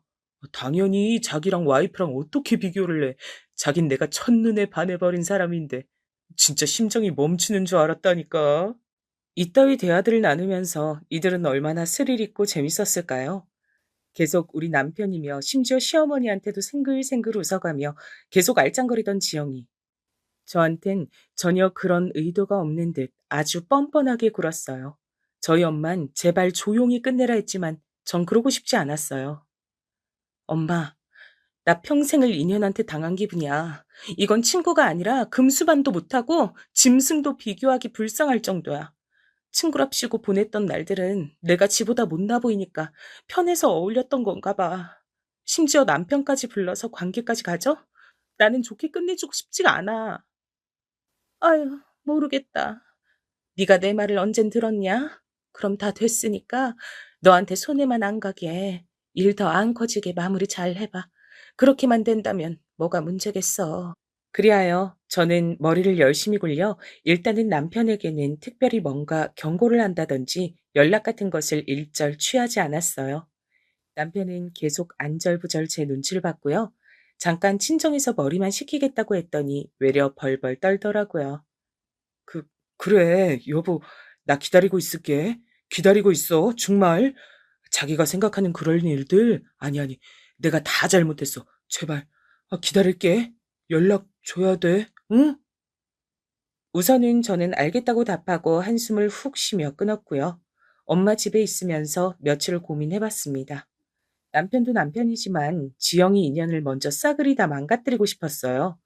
당연히 자기랑 와이프랑 어떻게 비교를 해. 자긴 내가 첫눈에 반해버린 사람인데. 진짜 심장이 멈추는 줄 알았다니까. 이따위 대화들을 나누면서 이들은 얼마나 스릴 있고 재밌었을까요? 계속 우리 남편이며 심지어 시어머니한테도 생글생글 웃어가며 계속 알짱거리던 지영이. 저한텐 전혀 그런 의도가 없는 듯 아주 뻔뻔하게 굴었어요. 저희 엄만 제발 조용히 끝내라 했지만 전 그러고 싶지 않았어요. 엄마, 나 평생을 인연한테 당한 기분이야. 이건 친구가 아니라 금수반도 못하고 짐승도 비교하기 불쌍할 정도야. 친구랍시고 보냈던 날들은 내가 지보다 못나 보이니까 편해서 어울렸던 건가 봐. 심지어 남편까지 불러서 관계까지 가져? 나는 좋게 끝내주고 싶지가 않아. 아유, 모르겠다. 네가 내 말을 언젠 들었냐? 그럼 다 됐으니까 너한테 손해만 안 가게 일 더 안 커지게 마무리 잘 해봐. 그렇게만 된다면 뭐가 문제겠어. 그리하여 저는 머리를 열심히 굴려 일단은 남편에게는 특별히 뭔가 경고를 한다든지 연락 같은 것을 일절 취하지 않았어요. 남편은 계속 안절부절 제 눈치를 봤고요. 잠깐 친정에서 머리만 식히겠다고 했더니 외려 벌벌 떨더라고요. 그, 그래, 여보. 나 기다리고 있을게. 기다리고 있어, 정말. 자기가 생각하는 그런 일들, 아니, 내가 다 잘못했어. 제발, 기다릴게. 연락 줘야 돼, 응? 우선은 저는 알겠다고 답하고 한숨을 훅 쉬며 끊었고요. 엄마 집에 있으면서 며칠을 고민해봤습니다. 남편도 남편이지만 지영이 인연을 먼저 싸그리 다 망가뜨리고 싶었어요.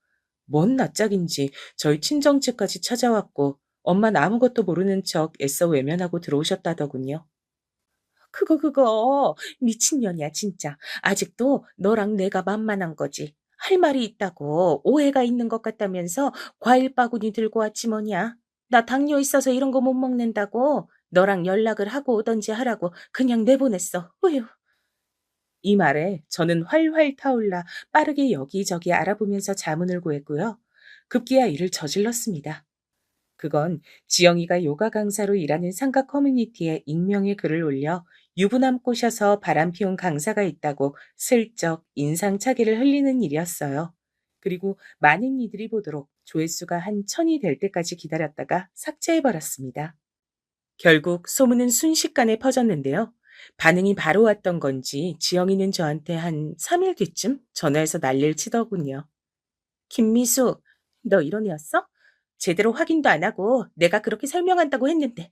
뭔 낯짝인지 저희 친정집까지 찾아왔고 엄만 아무것도 모르는 척 애써 외면하고 들어오셨다더군요. 그거 미친년이야 진짜. 아직도 너랑 내가 만만한 거지. 할 말이 있다고 오해가 있는 것 같다면서 과일 바구니 들고 왔지 뭐냐. 나 당뇨 있어서 이런 거 못 먹는다고 너랑 연락을 하고 오던지 하라고 그냥 내보냈어. 으휴. 이 말에 저는 활활 타올라 빠르게 여기저기 알아보면서 자문을 구했고요. 급기야 일을 저질렀습니다. 그건 지영이가 요가 강사로 일하는 상가 커뮤니티에 익명의 글을 올려 유부남 꼬셔서 바람 피운 강사가 있다고 슬쩍 인상착의를 흘리는 일이었어요. 그리고 많은 이들이 보도록 조회수가 한 1000이 될 때까지 기다렸다가 삭제해버렸습니다. 결국 소문은 순식간에 퍼졌는데요. 반응이 바로 왔던 건지 지영이는 저한테 한 3일 뒤쯤 전화해서 난리를 치더군요. 김미수, 너 이런 애였어? 제대로 확인도 안 하고 내가 그렇게 설명한다고 했는데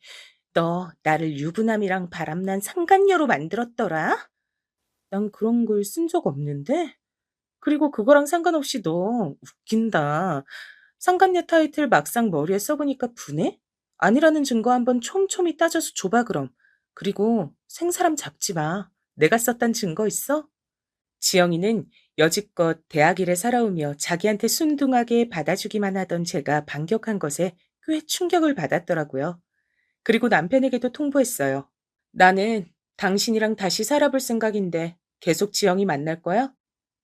너 나를 유부남이랑 바람난 상간녀로 만들었더라? 난 그런 글 쓴 적 없는데? 그리고 그거랑 상관없이 너 웃긴다. 상간녀 타이틀 막상 머리에 써보니까 분해? 아니라는 증거 한번 촘촘히 따져서 줘봐 그럼. 그리고 생사람 잡지 마. 내가 썼단 증거 있어? 지영이는 여지껏 대학 일에 살아오며 자기한테 순둥하게 받아주기만 하던 제가 반격한 것에 꽤 충격을 받았더라고요. 그리고 남편에게도 통보했어요. 나는 당신이랑 다시 살아볼 생각인데 계속 지영이 만날 거야?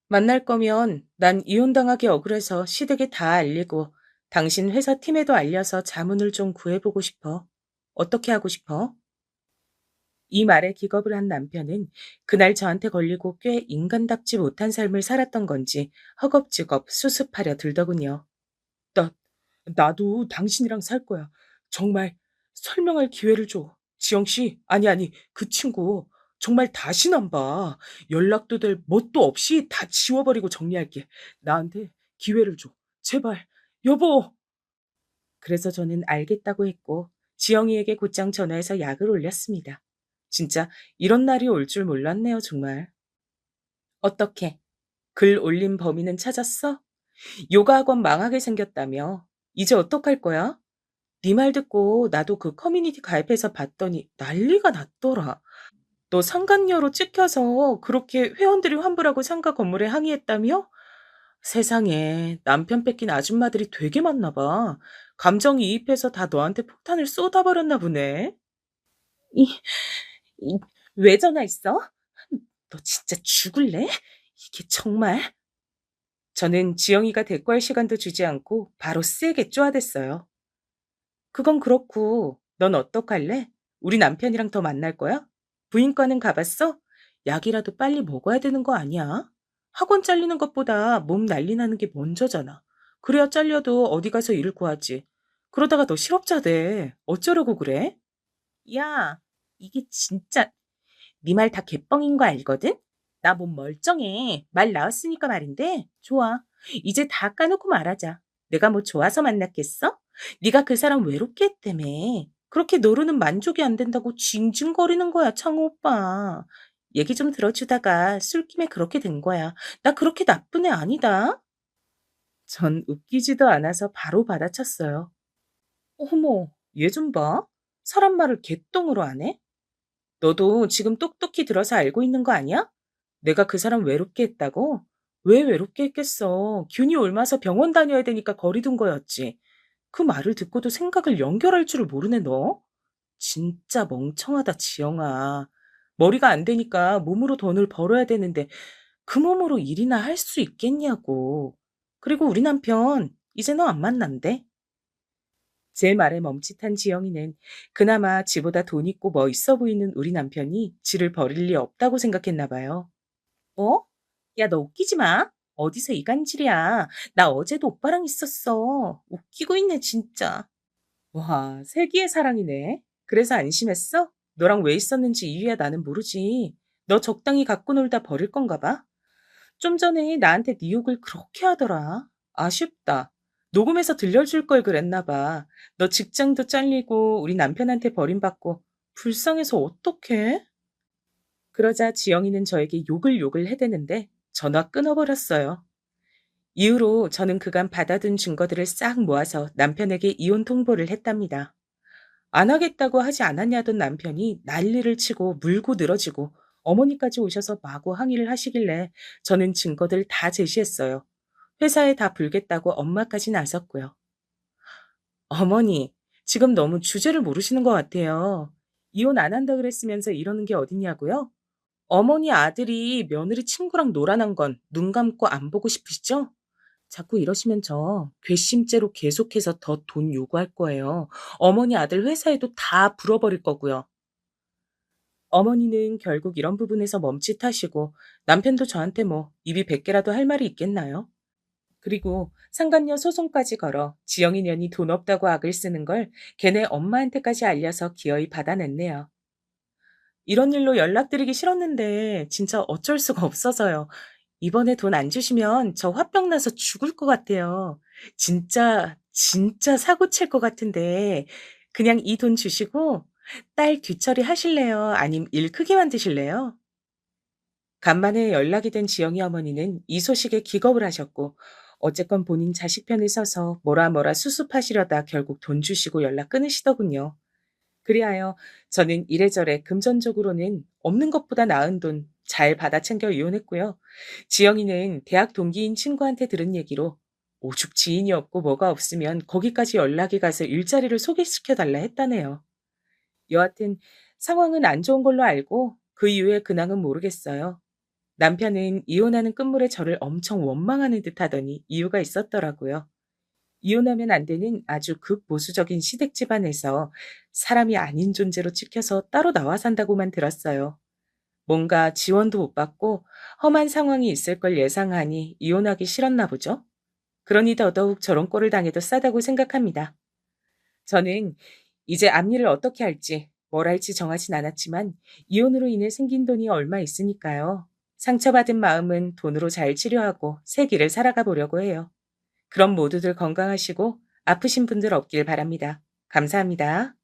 만날 거면 난 이혼당하기 억울해서 시댁에 다 알리고 당신 회사 팀에도 알려서 자문을 좀 구해보고 싶어. 어떻게 하고 싶어? 이 말에 기겁을 한 남편은 그날 저한테 걸리고 꽤 인간답지 못한 삶을 살았던 건지 허겁지겁 수습하려 들더군요. 나, 나도 당신이랑 살 거야. 정말 설명할 기회를 줘. 지영 씨, 아니, 그 친구. 정말 다신 안 봐. 연락도 될 뭣도 없이 다 지워버리고 정리할게. 나한테 기회를 줘. 제발, 여보. 그래서 저는 알겠다고 했고, 지영이에게 곧장 전화해서 약을 올렸습니다. 진짜 이런 날이 올 줄 몰랐네요, 정말. 어떻게? 글 올린 범인은 찾았어? 요가 학원 망하게 생겼다며. 이제 어떡할 거야? 네 말 듣고 나도 그 커뮤니티 가입해서 봤더니 난리가 났더라. 너 상간녀로 찍혀서 그렇게 회원들이 환불하고 상가 건물에 항의했다며? 세상에 남편 뺏긴 아줌마들이 되게 많나 봐. 감정이입해서 다 너한테 폭탄을 쏟아버렸나 보네. 이, 이, 왜 전화했어? 너 진짜 죽을래? 이게 정말? 저는 지영이가 대꾸할 시간도 주지 않고 바로 세게 쪼아댔어요. 그건 그렇고 넌 어떡할래? 우리 남편이랑 더 만날 거야? 부인과는 가봤어? 약이라도 빨리 먹어야 되는 거 아니야? 학원 잘리는 것보다 몸 난리 나는 게 먼저잖아. 그래야 잘려도 어디 가서 일을 구하지. 그러다가 너 실업자 돼. 어쩌려고 그래? 야, 이게 진짜 네 말 다 개뻥인 거 알거든? 나 몸 멀쩡해. 말 나왔으니까 말인데. 좋아. 이제 다 까놓고 말하자. 내가 뭐 좋아서 만났겠어? 네가 그 사람 외롭게 했다며. 그렇게 너로는 만족이 안 된다고 징징거리는 거야, 창호 오빠. 얘기 좀 들어주다가 술김에 그렇게 된 거야. 나 그렇게 나쁜 애 아니다. 전 웃기지도 않아서 바로 받아쳤어요. 어머, 얘 좀 봐. 사람 말을 개똥으로 하네? 너도 지금 똑똑히 들어서 알고 있는 거 아니야? 내가 그 사람 외롭게 했다고? 왜 외롭게 했겠어? 균이 옮아서 병원 다녀야 되니까 거리둔 거였지. 그 말을 듣고도 생각을 연결할 줄을 모르네, 너? 진짜 멍청하다, 지영아. 머리가 안 되니까 몸으로 돈을 벌어야 되는데 그 몸으로 일이나 할 수 있겠냐고. 그리고 우리 남편, 이제 너 안 만난대? 제 말에 멈칫한 지영이는 그나마 지보다 돈 있고 멋있어 보이는 우리 남편이 지를 버릴 리 없다고 생각했나 봐요. 어? 야, 너 웃기지 마. 어디서 이간질이야. 나 어제도 오빠랑 있었어. 웃기고 있네, 진짜. 와, 세기의 사랑이네. 그래서 안심했어? 너랑 왜 있었는지 이유야 나는 모르지. 너 적당히 갖고 놀다 버릴 건가 봐. 좀 전에 나한테 네 욕을 그렇게 하더라. 아쉽다. 녹음해서 들려줄 걸 그랬나 봐. 너 직장도 잘리고 우리 남편한테 버림받고 불쌍해서 어떡해? 그러자 지영이는 저에게 욕을 해대는데 전화 끊어버렸어요. 이후로 저는 그간 받아둔 증거들을 싹 모아서 남편에게 이혼 통보를 했답니다. 안 하겠다고 하지 않았냐던 남편이 난리를 치고 물고 늘어지고 어머니까지 오셔서 마구 항의를 하시길래 저는 증거들 다 제시했어요. 회사에 다 불겠다고 엄마까지 나섰고요. 어머니, 지금 너무 주제를 모르시는 것 같아요. 이혼 안 한다 그랬으면서 이러는 게 어딨냐고요? 어머니 아들이 며느리 친구랑 놀아난 건 눈 감고 안 보고 싶으시죠? 자꾸 이러시면 저 괘씸죄로 계속해서 더 돈 요구할 거예요. 어머니 아들 회사에도 다 불어버릴 거고요. 어머니는 결국 이런 부분에서 멈칫하시고 남편도 저한테 뭐 입이 100개라도 할 말이 있겠나요? 그리고 상간녀 소송까지 걸어 지영이 년이 돈 없다고 악을 쓰는 걸 걔네 엄마한테까지 알려서 기어이 받아냈네요. 이런 일로 연락드리기 싫었는데 진짜 어쩔 수가 없어서요. 이번에 돈 안 주시면 저 화병 나서 죽을 것 같아요. 진짜 사고 칠 것 같은데 그냥 이 돈 주시고 딸 뒤처리 하실래요? 아님 일 크게 만드실래요? 간만에 연락이 된 지영이 어머니는 이 소식에 기겁을 하셨고 어쨌건 본인 자식 편을 서서 뭐라 수습하시려다 결국 돈 주시고 연락 끊으시더군요. 그리하여 저는 이래저래 금전적으로는 없는 것보다 나은 돈 잘 받아 챙겨 이혼했고요. 지영이는 대학 동기인 친구한테 들은 얘기로 오죽 지인이 없고 뭐가 없으면 거기까지 연락이 가서 일자리를 소개시켜 달라 했다네요. 여하튼 상황은 안 좋은 걸로 알고 그 이후의 근황은 모르겠어요. 남편은 이혼하는 끝물에 저를 엄청 원망하는 듯 하더니 이유가 있었더라고요. 이혼하면 안 되는 아주 극보수적인 시댁 집안에서 사람이 아닌 존재로 찍혀서 따로 나와 산다고만 들었어요. 뭔가 지원도 못 받고 험한 상황이 있을 걸 예상하니 이혼하기 싫었나 보죠. 그러니 더더욱 저런 꼴을 당해도 싸다고 생각합니다. 저는 이제 앞일을 어떻게 할지 뭘 할지 정하진 않았지만 이혼으로 인해 생긴 돈이 얼마 있으니까요. 상처받은 마음은 돈으로 잘 치료하고 새 길을 살아가 보려고 해요. 그럼 모두들 건강하시고 아프신 분들 없길 바랍니다. 감사합니다.